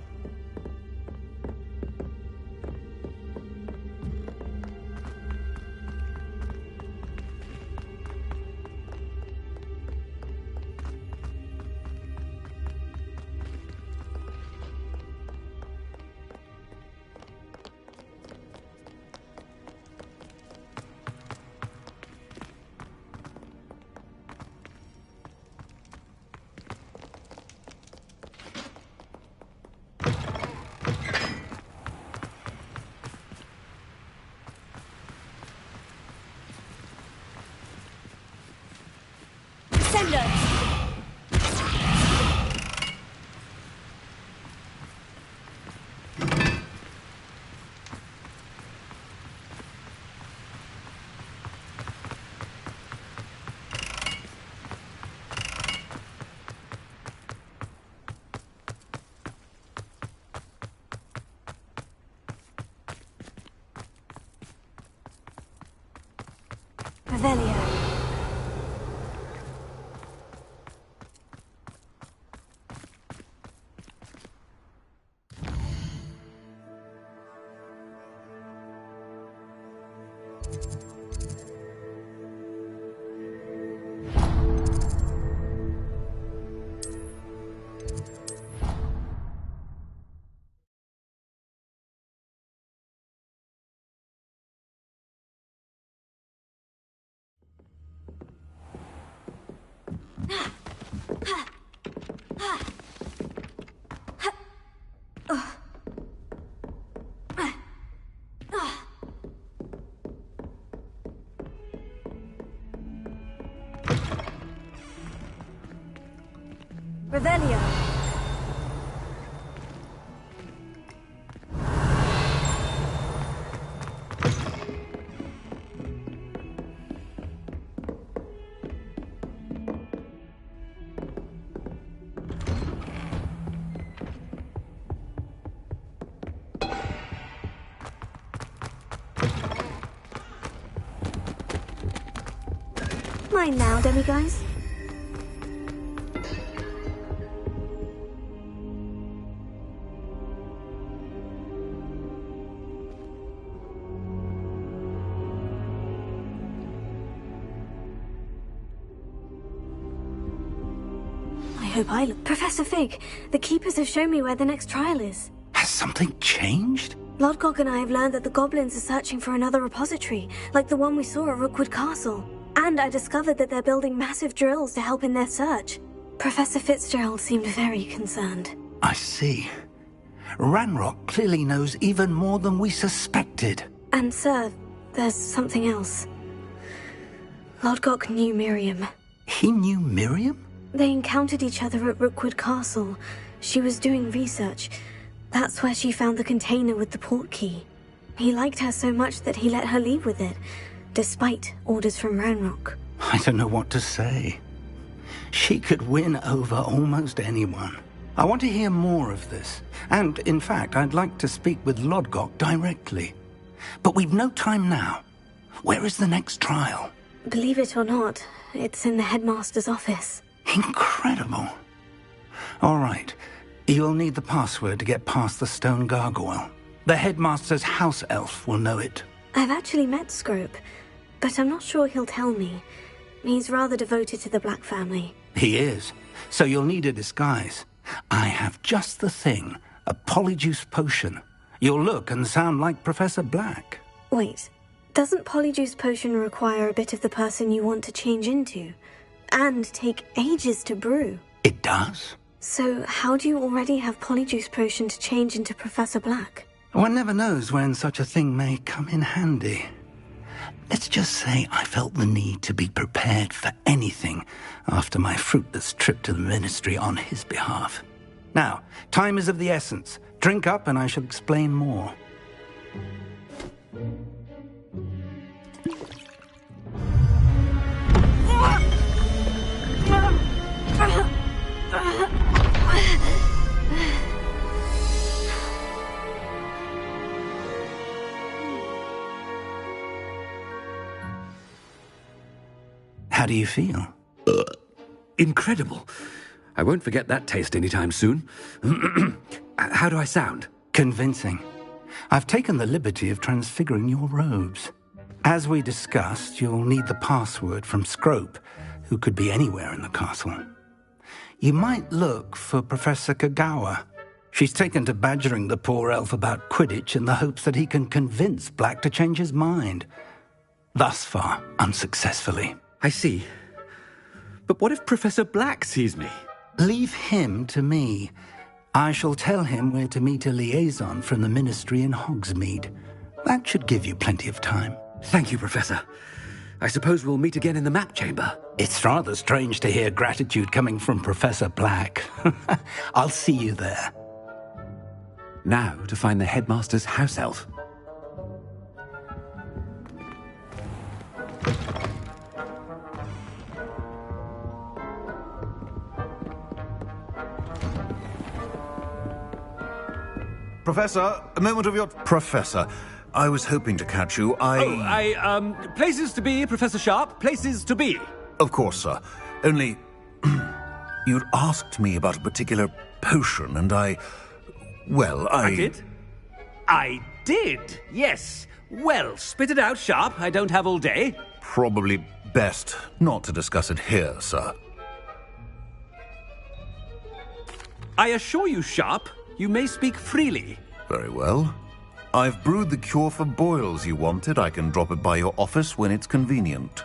Revelio. Revelio. Mine now, demiguise. I hope I look. Professor Fig, the Keepers have shown me where the next trial is. Has something changed? Lodgok and I have learned that the goblins are searching for another repository, like the one we saw at Rookwood Castle. And I discovered that they're building massive drills to help in their search. Professor Fitzgerald seemed very concerned. I see. Ranrock clearly knows even more than we suspected. And sir, there's something else. Lodgok knew Miriam. He knew Miriam? They encountered each other at Rookwood Castle. She was doing research. That's where she found the container with the port key. He liked her so much that he let her leave with it, despite orders from Ranrock. I don't know what to say. She could win over almost anyone. I want to hear more of this. And, in fact, I'd like to speak with Lodgok directly. But we've no time now. Where is the next trial? Believe it or not, it's in the headmaster's office. Incredible. All right. You'll need the password to get past the stone gargoyle. The headmaster's house elf will know it. I've actually met Scrope, but I'm not sure he'll tell me. He's rather devoted to the Black family. He is. So you'll need a disguise. I have just the thing. A polyjuice potion. You'll look and sound like Professor Black. Wait, doesn't polyjuice potion require a bit of the person you want to change into? And take ages to brew? It does. So how do you already have polyjuice potion to change into Professor Black? One never knows when such a thing may come in handy. Let's just say I felt the need to be prepared for anything after my fruitless trip to the Ministry on his behalf. Now, time is of the essence. Drink up and I shall explain more. How do you feel? Incredible. I won't forget that taste anytime soon. How do I sound? Convincing. I've taken the liberty of transfiguring your robes. As we discussed, you'll need the password from Scrope, who could be anywhere in the castle. You might look for Professor Kagawa. She's taken to badgering the poor elf about Quidditch in the hopes that he can convince Black to change his mind. Thus far, unsuccessfully. I see. But what if Professor Black sees me? Leave him to me. I shall tell him where to meet a liaison from the Ministry in Hogsmeade. That should give you plenty of time. Thank you, Professor. I suppose we'll meet again in the map chamber. It's rather strange to hear gratitude coming from Professor Black. I'll see you there. Now to find the headmaster's house elf. Professor, a moment of your... Professor, I was hoping to catch you. Places to be, Professor Sharp. Places to be. Of course, sir. Only... you'd asked me about a particular potion, and I did? I did, yes. Well, spit it out, Sharp. I don't have all day. Probably best not to discuss it here, sir. I assure you, Sharp, you may speak freely. Very well. I've brewed the cure for boils you wanted. I can drop it by your office when it's convenient.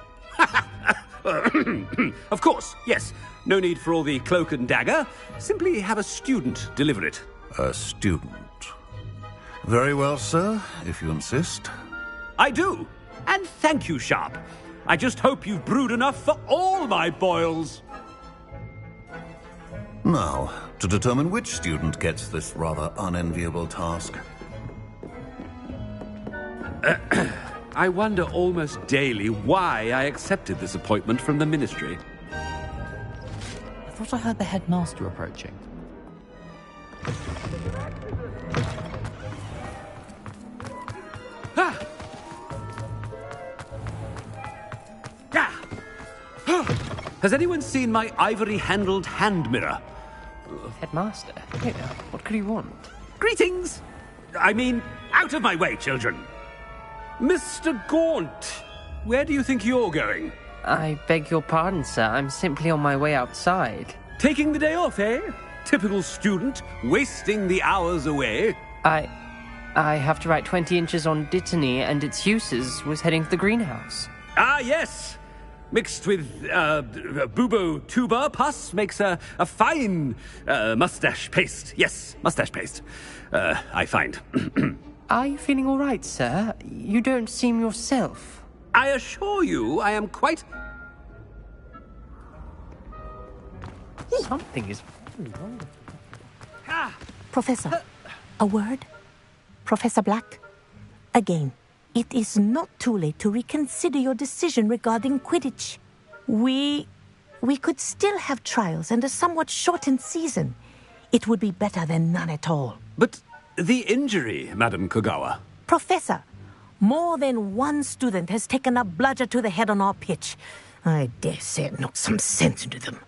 Of course, yes. No need for all the cloak and dagger. Simply have a student deliver it. A student? Very well, sir, if you insist. I do. And thank you, Sharp. I just hope you've brewed enough for all my boils. Now, to determine which student gets this rather unenviable task. I wonder almost daily why I accepted this appointment from the Ministry. I thought I heard the headmaster approaching. Ah! Has anyone seen my ivory-handled hand mirror? Headmaster? What could he want? Greetings! I mean, out of my way, children. Mr. Gaunt, where do you think you're going? I beg your pardon, sir. I'm simply on my way outside. Taking the day off, eh? Typical student, wasting the hours away. I have to write 20 inches on Dittany and its uses. Was heading to the greenhouse. Ah, yes. Mixed with bubo tuber pus makes a fine mustache paste. Yes, mustache paste. I find. Are you feeling all right, sir? You don't seem yourself. I assure you, I am quite... Something is wrong. Professor, a word? Professor Black? Again, it is not too late to reconsider your decision regarding Quidditch. We could still have trials and a somewhat shortened season. It would be better than none at all. But the injury, Madam Kogawa. Professor, more than one student has taken a bludger to the head on our pitch. I dare say it knocked some sense into them.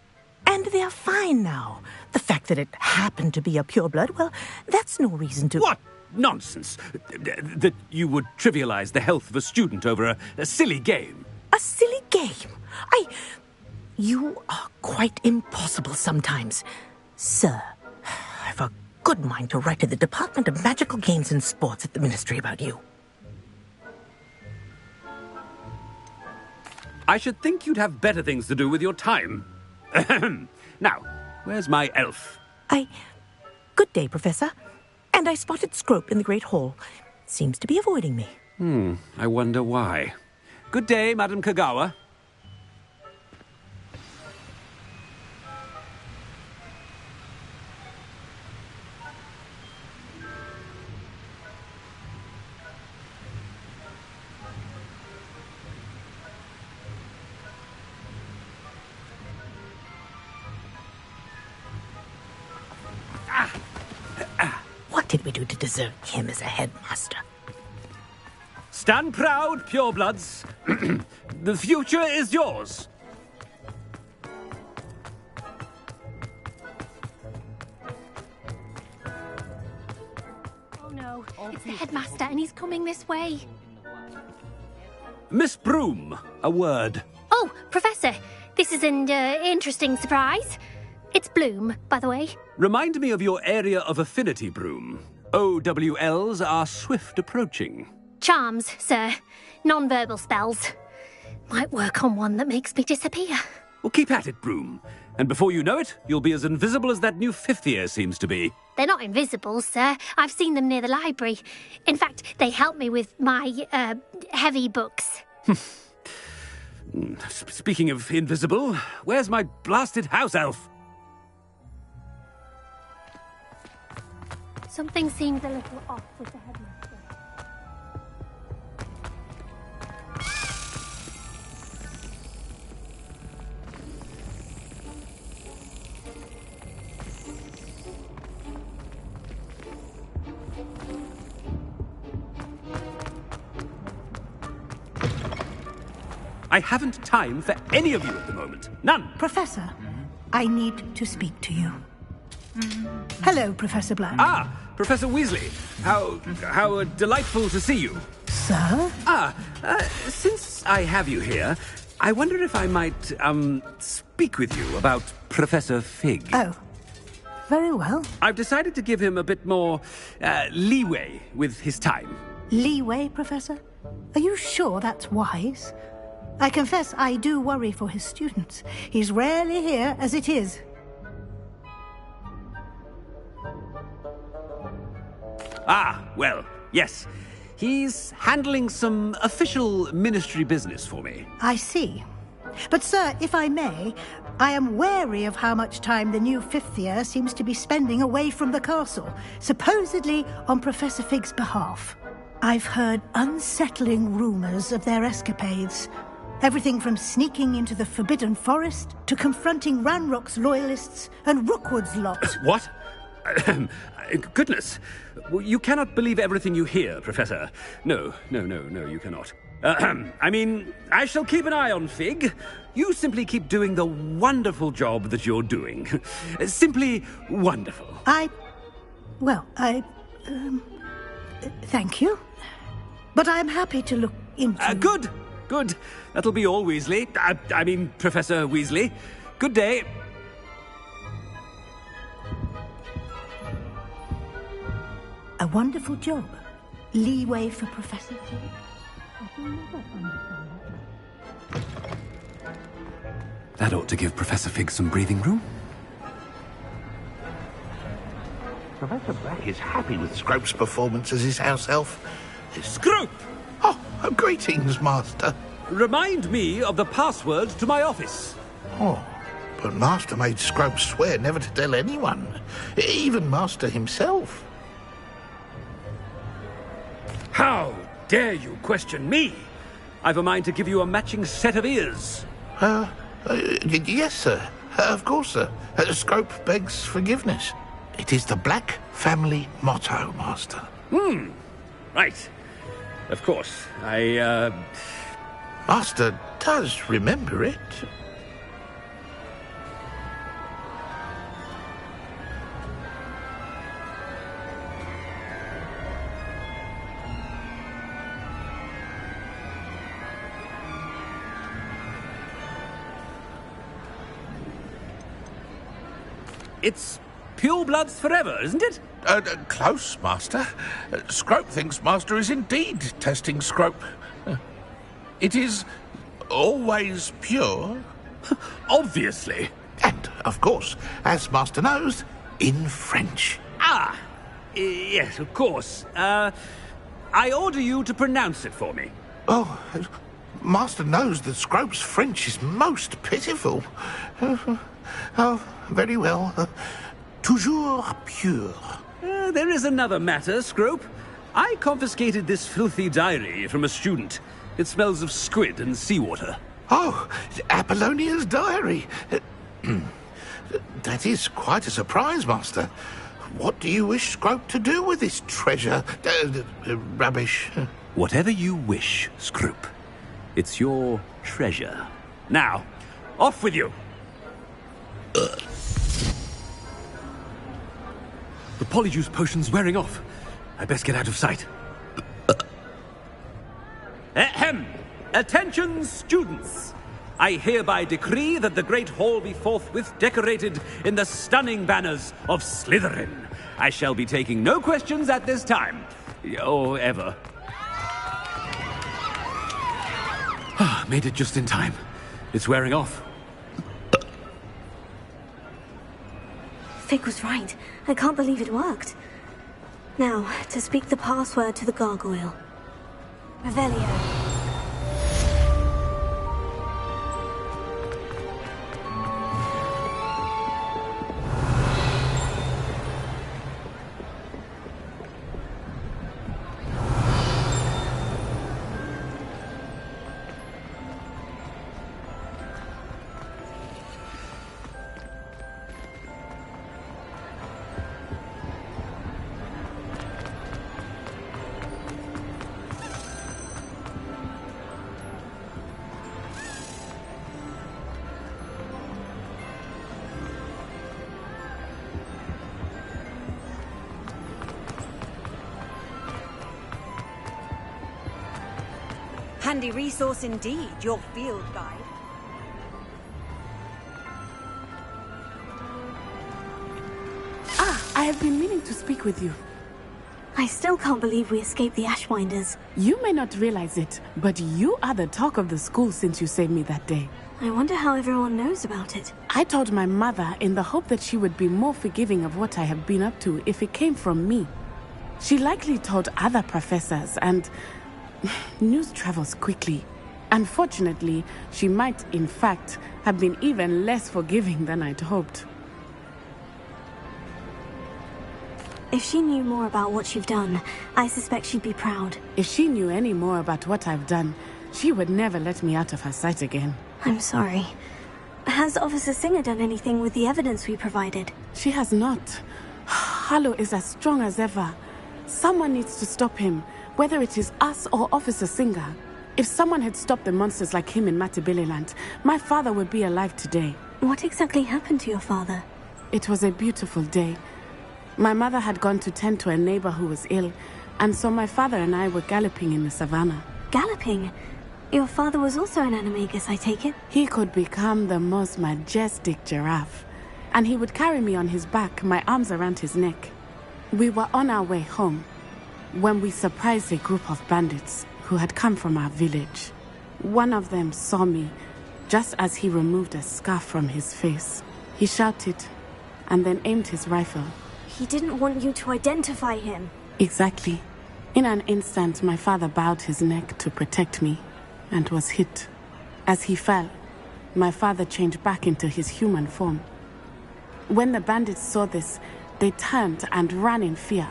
And they're fine now. The fact that it happened to be a pureblood, well, that's no reason to... What nonsense! That you would trivialize the health of a student over a silly game. A silly game? You are quite impossible sometimes. Sir, I've a good mind to write to the Department of Magical Games and Sports at the Ministry about you. I should think you'd have better things to do with your time. Now, where's my elf? Good day, Professor. And I spotted Scrope in the Great Hall. Seems to be avoiding me. I wonder why. Good day, Madam Kogawa. What did we do to deserve him as a headmaster? Stand proud, purebloods. The future is yours. Oh no, it's the headmaster and he's coming this way. Miss Broom, a word. Oh, Professor, this is an interesting surprise. It's Bloom, by the way. Remind me of your area of affinity, Broom. OWLs are swift approaching. Charms, sir. Non-verbal spells. Might work on one that makes me disappear. Well, keep at it, Broom. And before you know it, you'll be as invisible as that new fifth year seems to be. They're not invisible, sir. I've seen them near the library. In fact, they help me with my, heavy books. Speaking of invisible, where's my blasted house elf? Something seems a little off with the headmaster. I haven't time for any of you at the moment. None. Professor, I need to speak to you. Hello, Professor Black. Ah, Professor Weasley. How delightful to see you. Sir? Since I have you here, I wonder if I might, speak with you about Professor Fig. Oh, very well. I've decided to give him a bit more, leeway with his time. Leeway, Professor? Are you sure that's wise? I confess I do worry for his students. He's rarely here as it is. Ah, well, yes. He's handling some official ministry business for me. I see. But, sir, if I may, I am wary of how much time the new fifth year seems to be spending away from the castle, supposedly on Professor Fig's behalf. I've heard unsettling rumours of their escapades. Everything from sneaking into the Forbidden Forest to confronting Ranrock's loyalists and Rookwood's lot. What? Goodness. You cannot believe everything you hear, Professor. No, you cannot. I mean, I shall keep an eye on Fig. You simply keep doing the wonderful job that you're doing. Simply wonderful. Thank you. But I'm happy to look into... Good. That'll be all, Weasley. I mean, Professor Weasley. Good day. A wonderful job. Leeway for Professor Fig. That ought to give Professor Fig some breathing room. Professor Black is happy with Scrope's performance as his house elf. Scrope! Oh, greetings, Master. Remind me of the password to my office. Oh, but Master made Scrope swear never to tell anyone, even Master himself. How dare you question me? I've a mind to give you a matching set of ears. Yes, sir. Of course, sir. Scrope begs forgiveness. It is the Black family motto, Master. Right. Of course. Master does remember it. It's purebloods forever, isn't it? Close, Master. Scrope thinks Master is indeed testing Scrope. It is always pure. Obviously. And, of course, as Master knows, in French. Ah! Yes, of course. I order you to pronounce it for me. Oh, Master knows that Scrope's French is most pitiful. Oh, very well. Toujours pure. There is another matter, Scrope. I confiscated this filthy diary from a student. It smells of squid and seawater. Oh, Apollonia's diary. That is quite a surprise, Master. What do you wish Scrope to do with this treasure? Rubbish. Whatever you wish, Scrope. It's your treasure. Now, off with you. The polyjuice potion's wearing off. I best get out of sight. Ahem! Attention, students! I hereby decree that the Great Hall be forthwith decorated in the stunning banners of Slytherin. I shall be taking no questions at this time. Or ever. Made it just in time. It's wearing off. Fig was right. I can't believe it worked. Now, to speak the password to the gargoyle. Revelio. Handy resource indeed, your field guide. I have been meaning to speak with you. I still can't believe we escaped the Ashwinders. You may not realize it, but you are the talk of the school since you saved me that day. I wonder how everyone knows about it. I told my mother in the hope that she would be more forgiving of what I have been up to if it came from me. She likely told other professors, and news travels quickly. Unfortunately, she might, in fact, have been even less forgiving than I'd hoped. If she knew more about what you've done, I suspect she'd be proud. If she knew any more about what I've done, she would never let me out of her sight again. I'm sorry. Has Officer Singer done anything with the evidence we provided? She has not. Harlow is as strong as ever. Someone needs to stop him, whether it is us or Officer Singer. If someone had stopped the monsters like him in Matabeleland, my father would be alive today. What exactly happened to your father? It was a beautiful day. My mother had gone to tend to a neighbor who was ill, and so my father and I were galloping in the savannah. Galloping? Your father was also an animagus, I take it? He could become the most majestic giraffe, and he would carry me on his back, my arms around his neck. We were on our way home when we surprised a group of bandits who had come from our village. One of them saw me just as he removed a scarf from his face. He shouted and then aimed his rifle. He didn't want you to identify him. Exactly. In an instant, my father bowed his neck to protect me and was hit. As he fell, my father changed back into his human form. When the bandits saw this, they turned and ran in fear.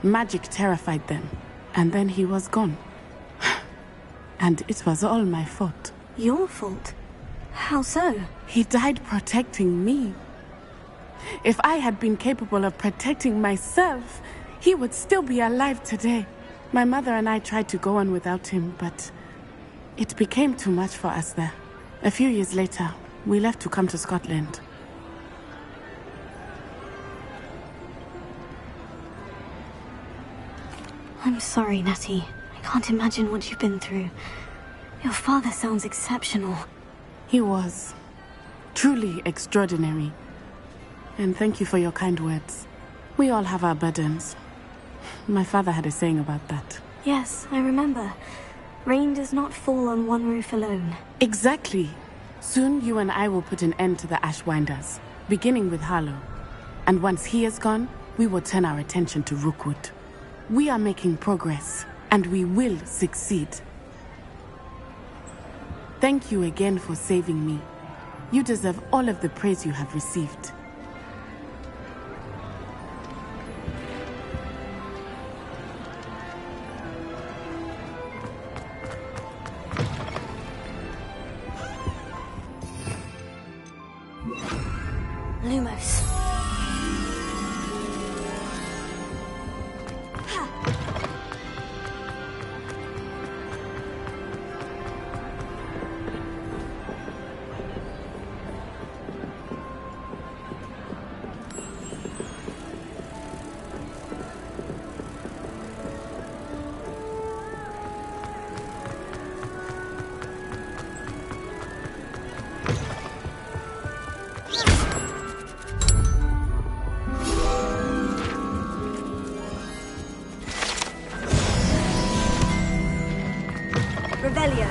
Magic terrified them, and then he was gone. And it was all my fault. Your fault? How so? He died protecting me. If I had been capable of protecting myself, he would still be alive today. My mother and I tried to go on without him, but it became too much for us there. A few years later, we left to come to Scotland. I'm sorry, Natty. I can't imagine what you've been through. Your father sounds exceptional. He was. Truly extraordinary. And thank you for your kind words. We all have our burdens. My father had a saying about that. Yes, I remember. Rain does not fall on one roof alone. Exactly. Soon you and I will put an end to the Ashwinders, beginning with Harlow. And once he is gone, we will turn our attention to Rookwood. We are making progress, and we will succeed. Thank you again for saving me. You deserve all of the praise you have received. Lumos. Revelio.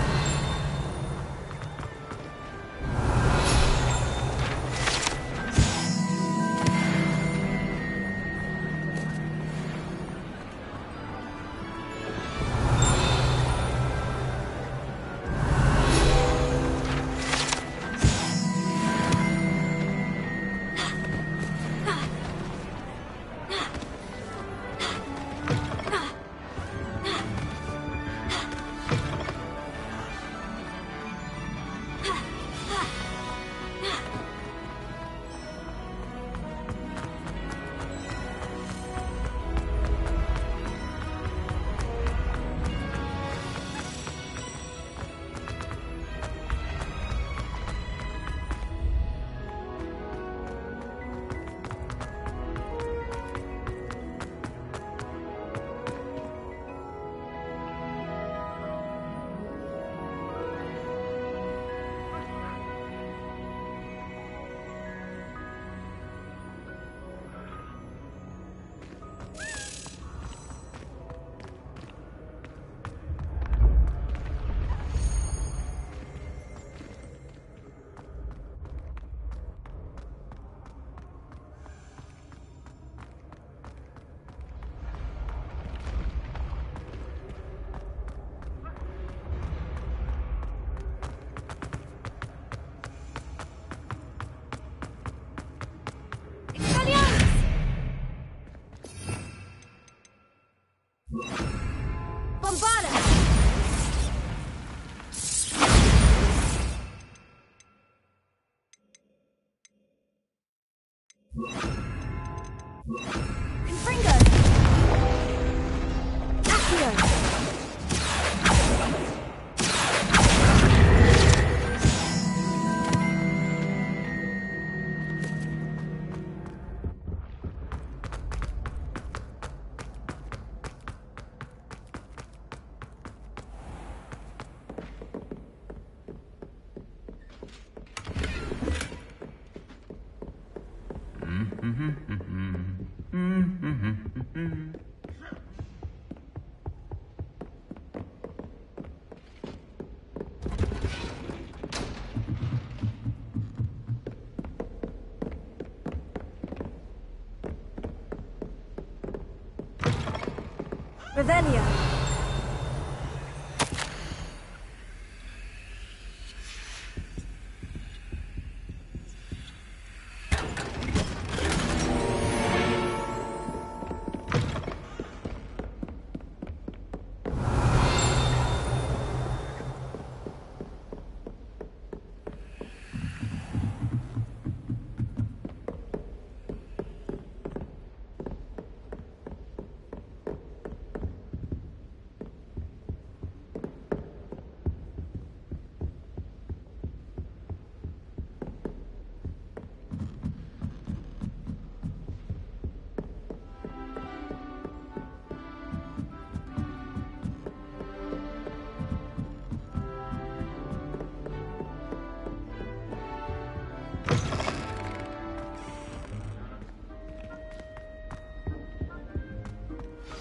Revelio.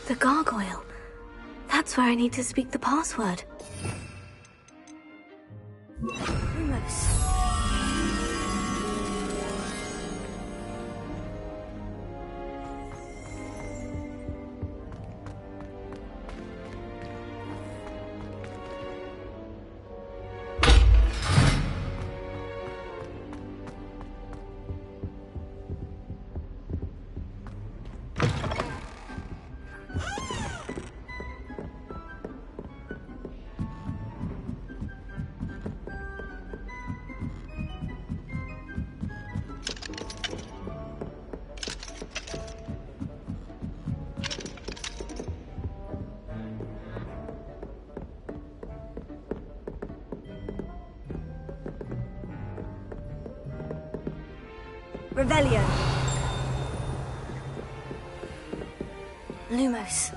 The gargoyle. That's where I need to speak the password. Lumos. Revelio. Lumos.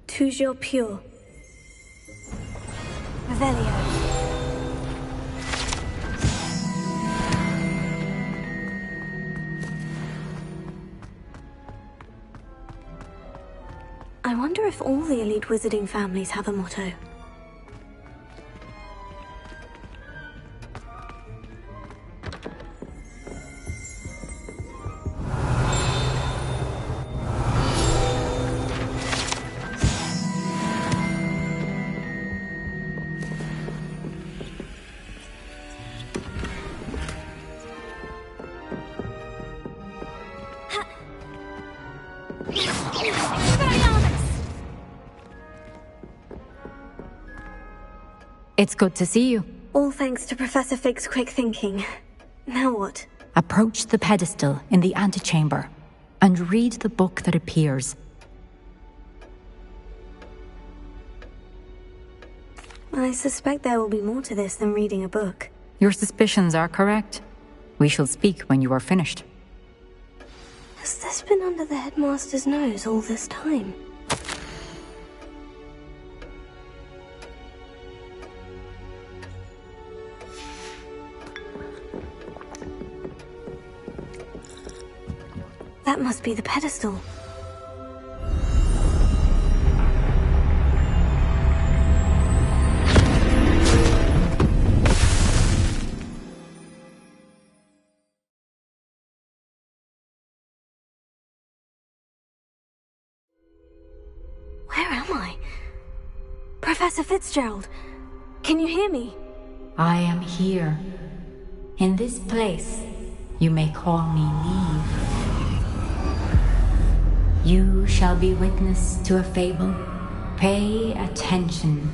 Toujours pure. Revelio. I wonder if all the elite wizarding families have a motto. It's good to see you. All thanks to Professor Fig's quick thinking. Now what? Approach the pedestal in the antechamber and read the book that appears. I suspect there will be more to this than reading a book. Your suspicions are correct. We shall speak when you are finished. Has this been under the headmaster's nose all this time? That must be the pedestal. Where am I? Professor Fitzgerald, can you hear me? I am here. In this place, you may call me Neve. You shall be witness to a fable. Pay attention.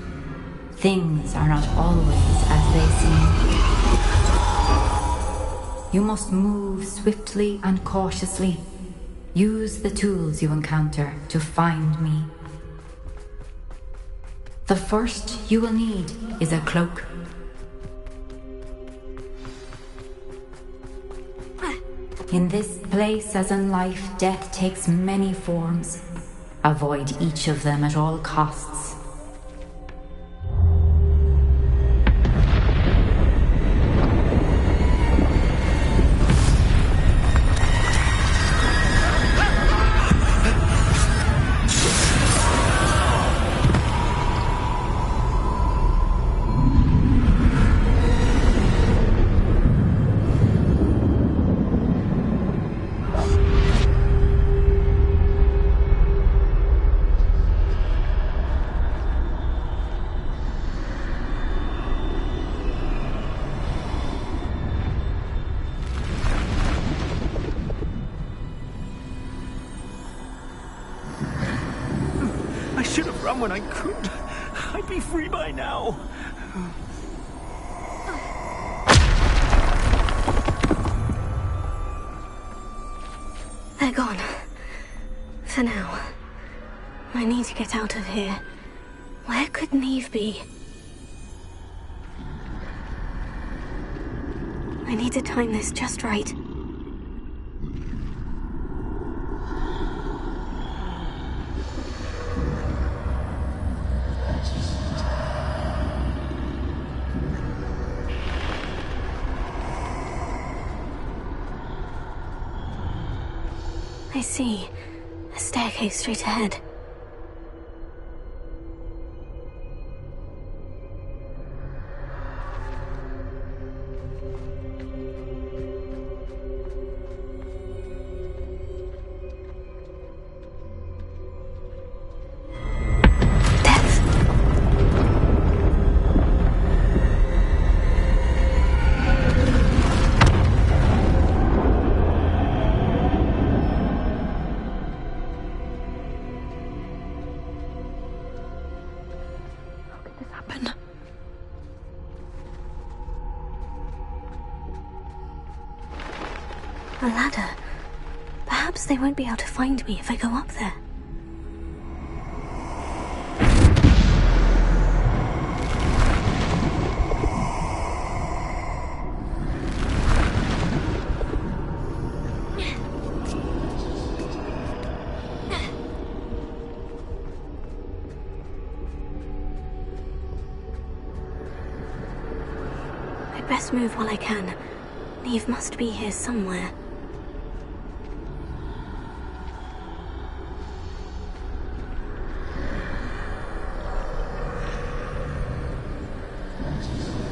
Things are not always as they seem. You must move swiftly and cautiously. Use the tools you encounter to find me. The first you will need is a cloak. In this place, as in life, death takes many forms. Avoid each of them at all costs. I should have run when I could. I'd be free by now. They're gone. For now. I need to get out of here. Where could Neve be? I need to time this just right. I see. A staircase straight ahead. A ladder. Perhaps they won't be able to find me if I go up there. I'd best move while I can. Neve must be here somewhere.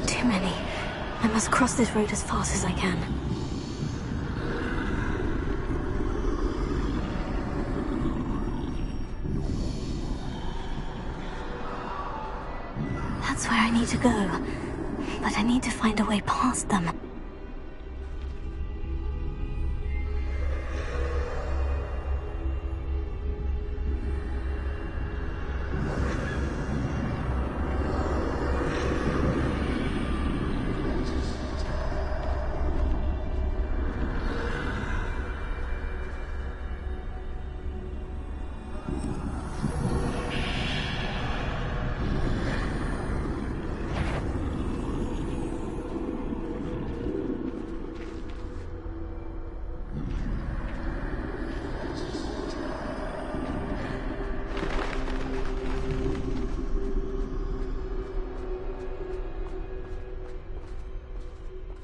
Too many. I must cross this road as fast as I can. That's where I need to go. But I need to find a way past them.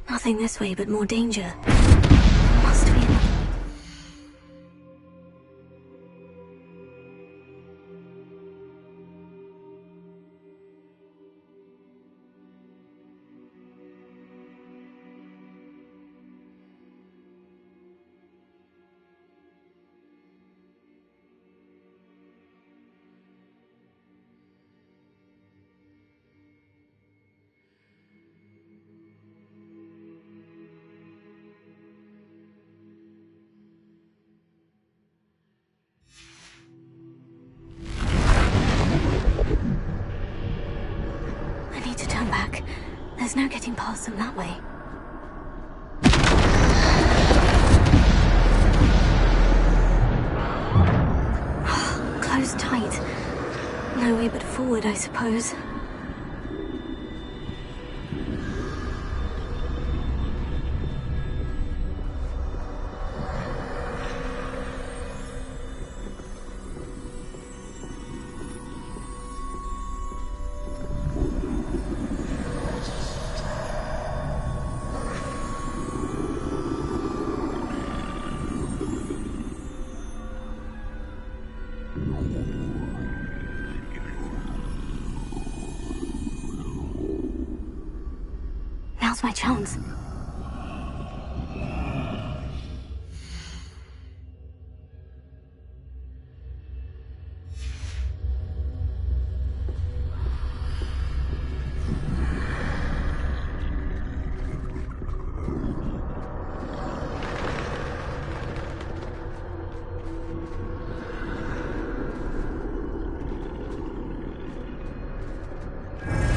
Nothing this way but more danger. There must be another. I need to turn back. There's no getting past them that way. Closed tight. No way but forward, I suppose. Now's my chance.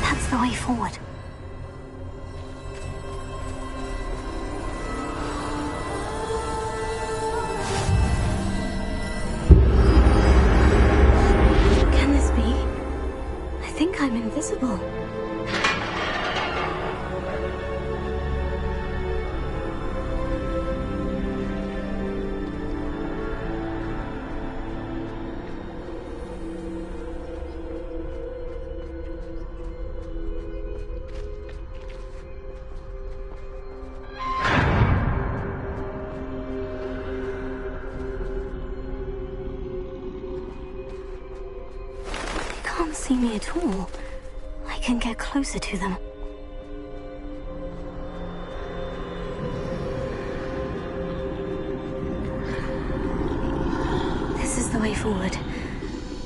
That's the way forward. Can this be? I think I'm invisible. They can't see me at all. I can get closer to them. This is the way forward.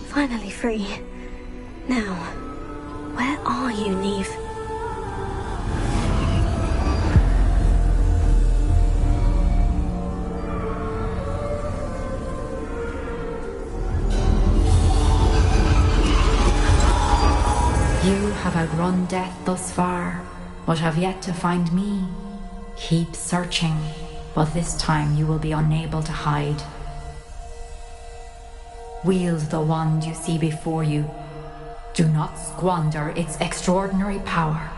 Finally free. Now, where are you, Neve? You have outrun death thus far, but have yet to find me. Keep searching, but this time you will be unable to hide. Wield the wand you see before you. Do not squander its extraordinary power.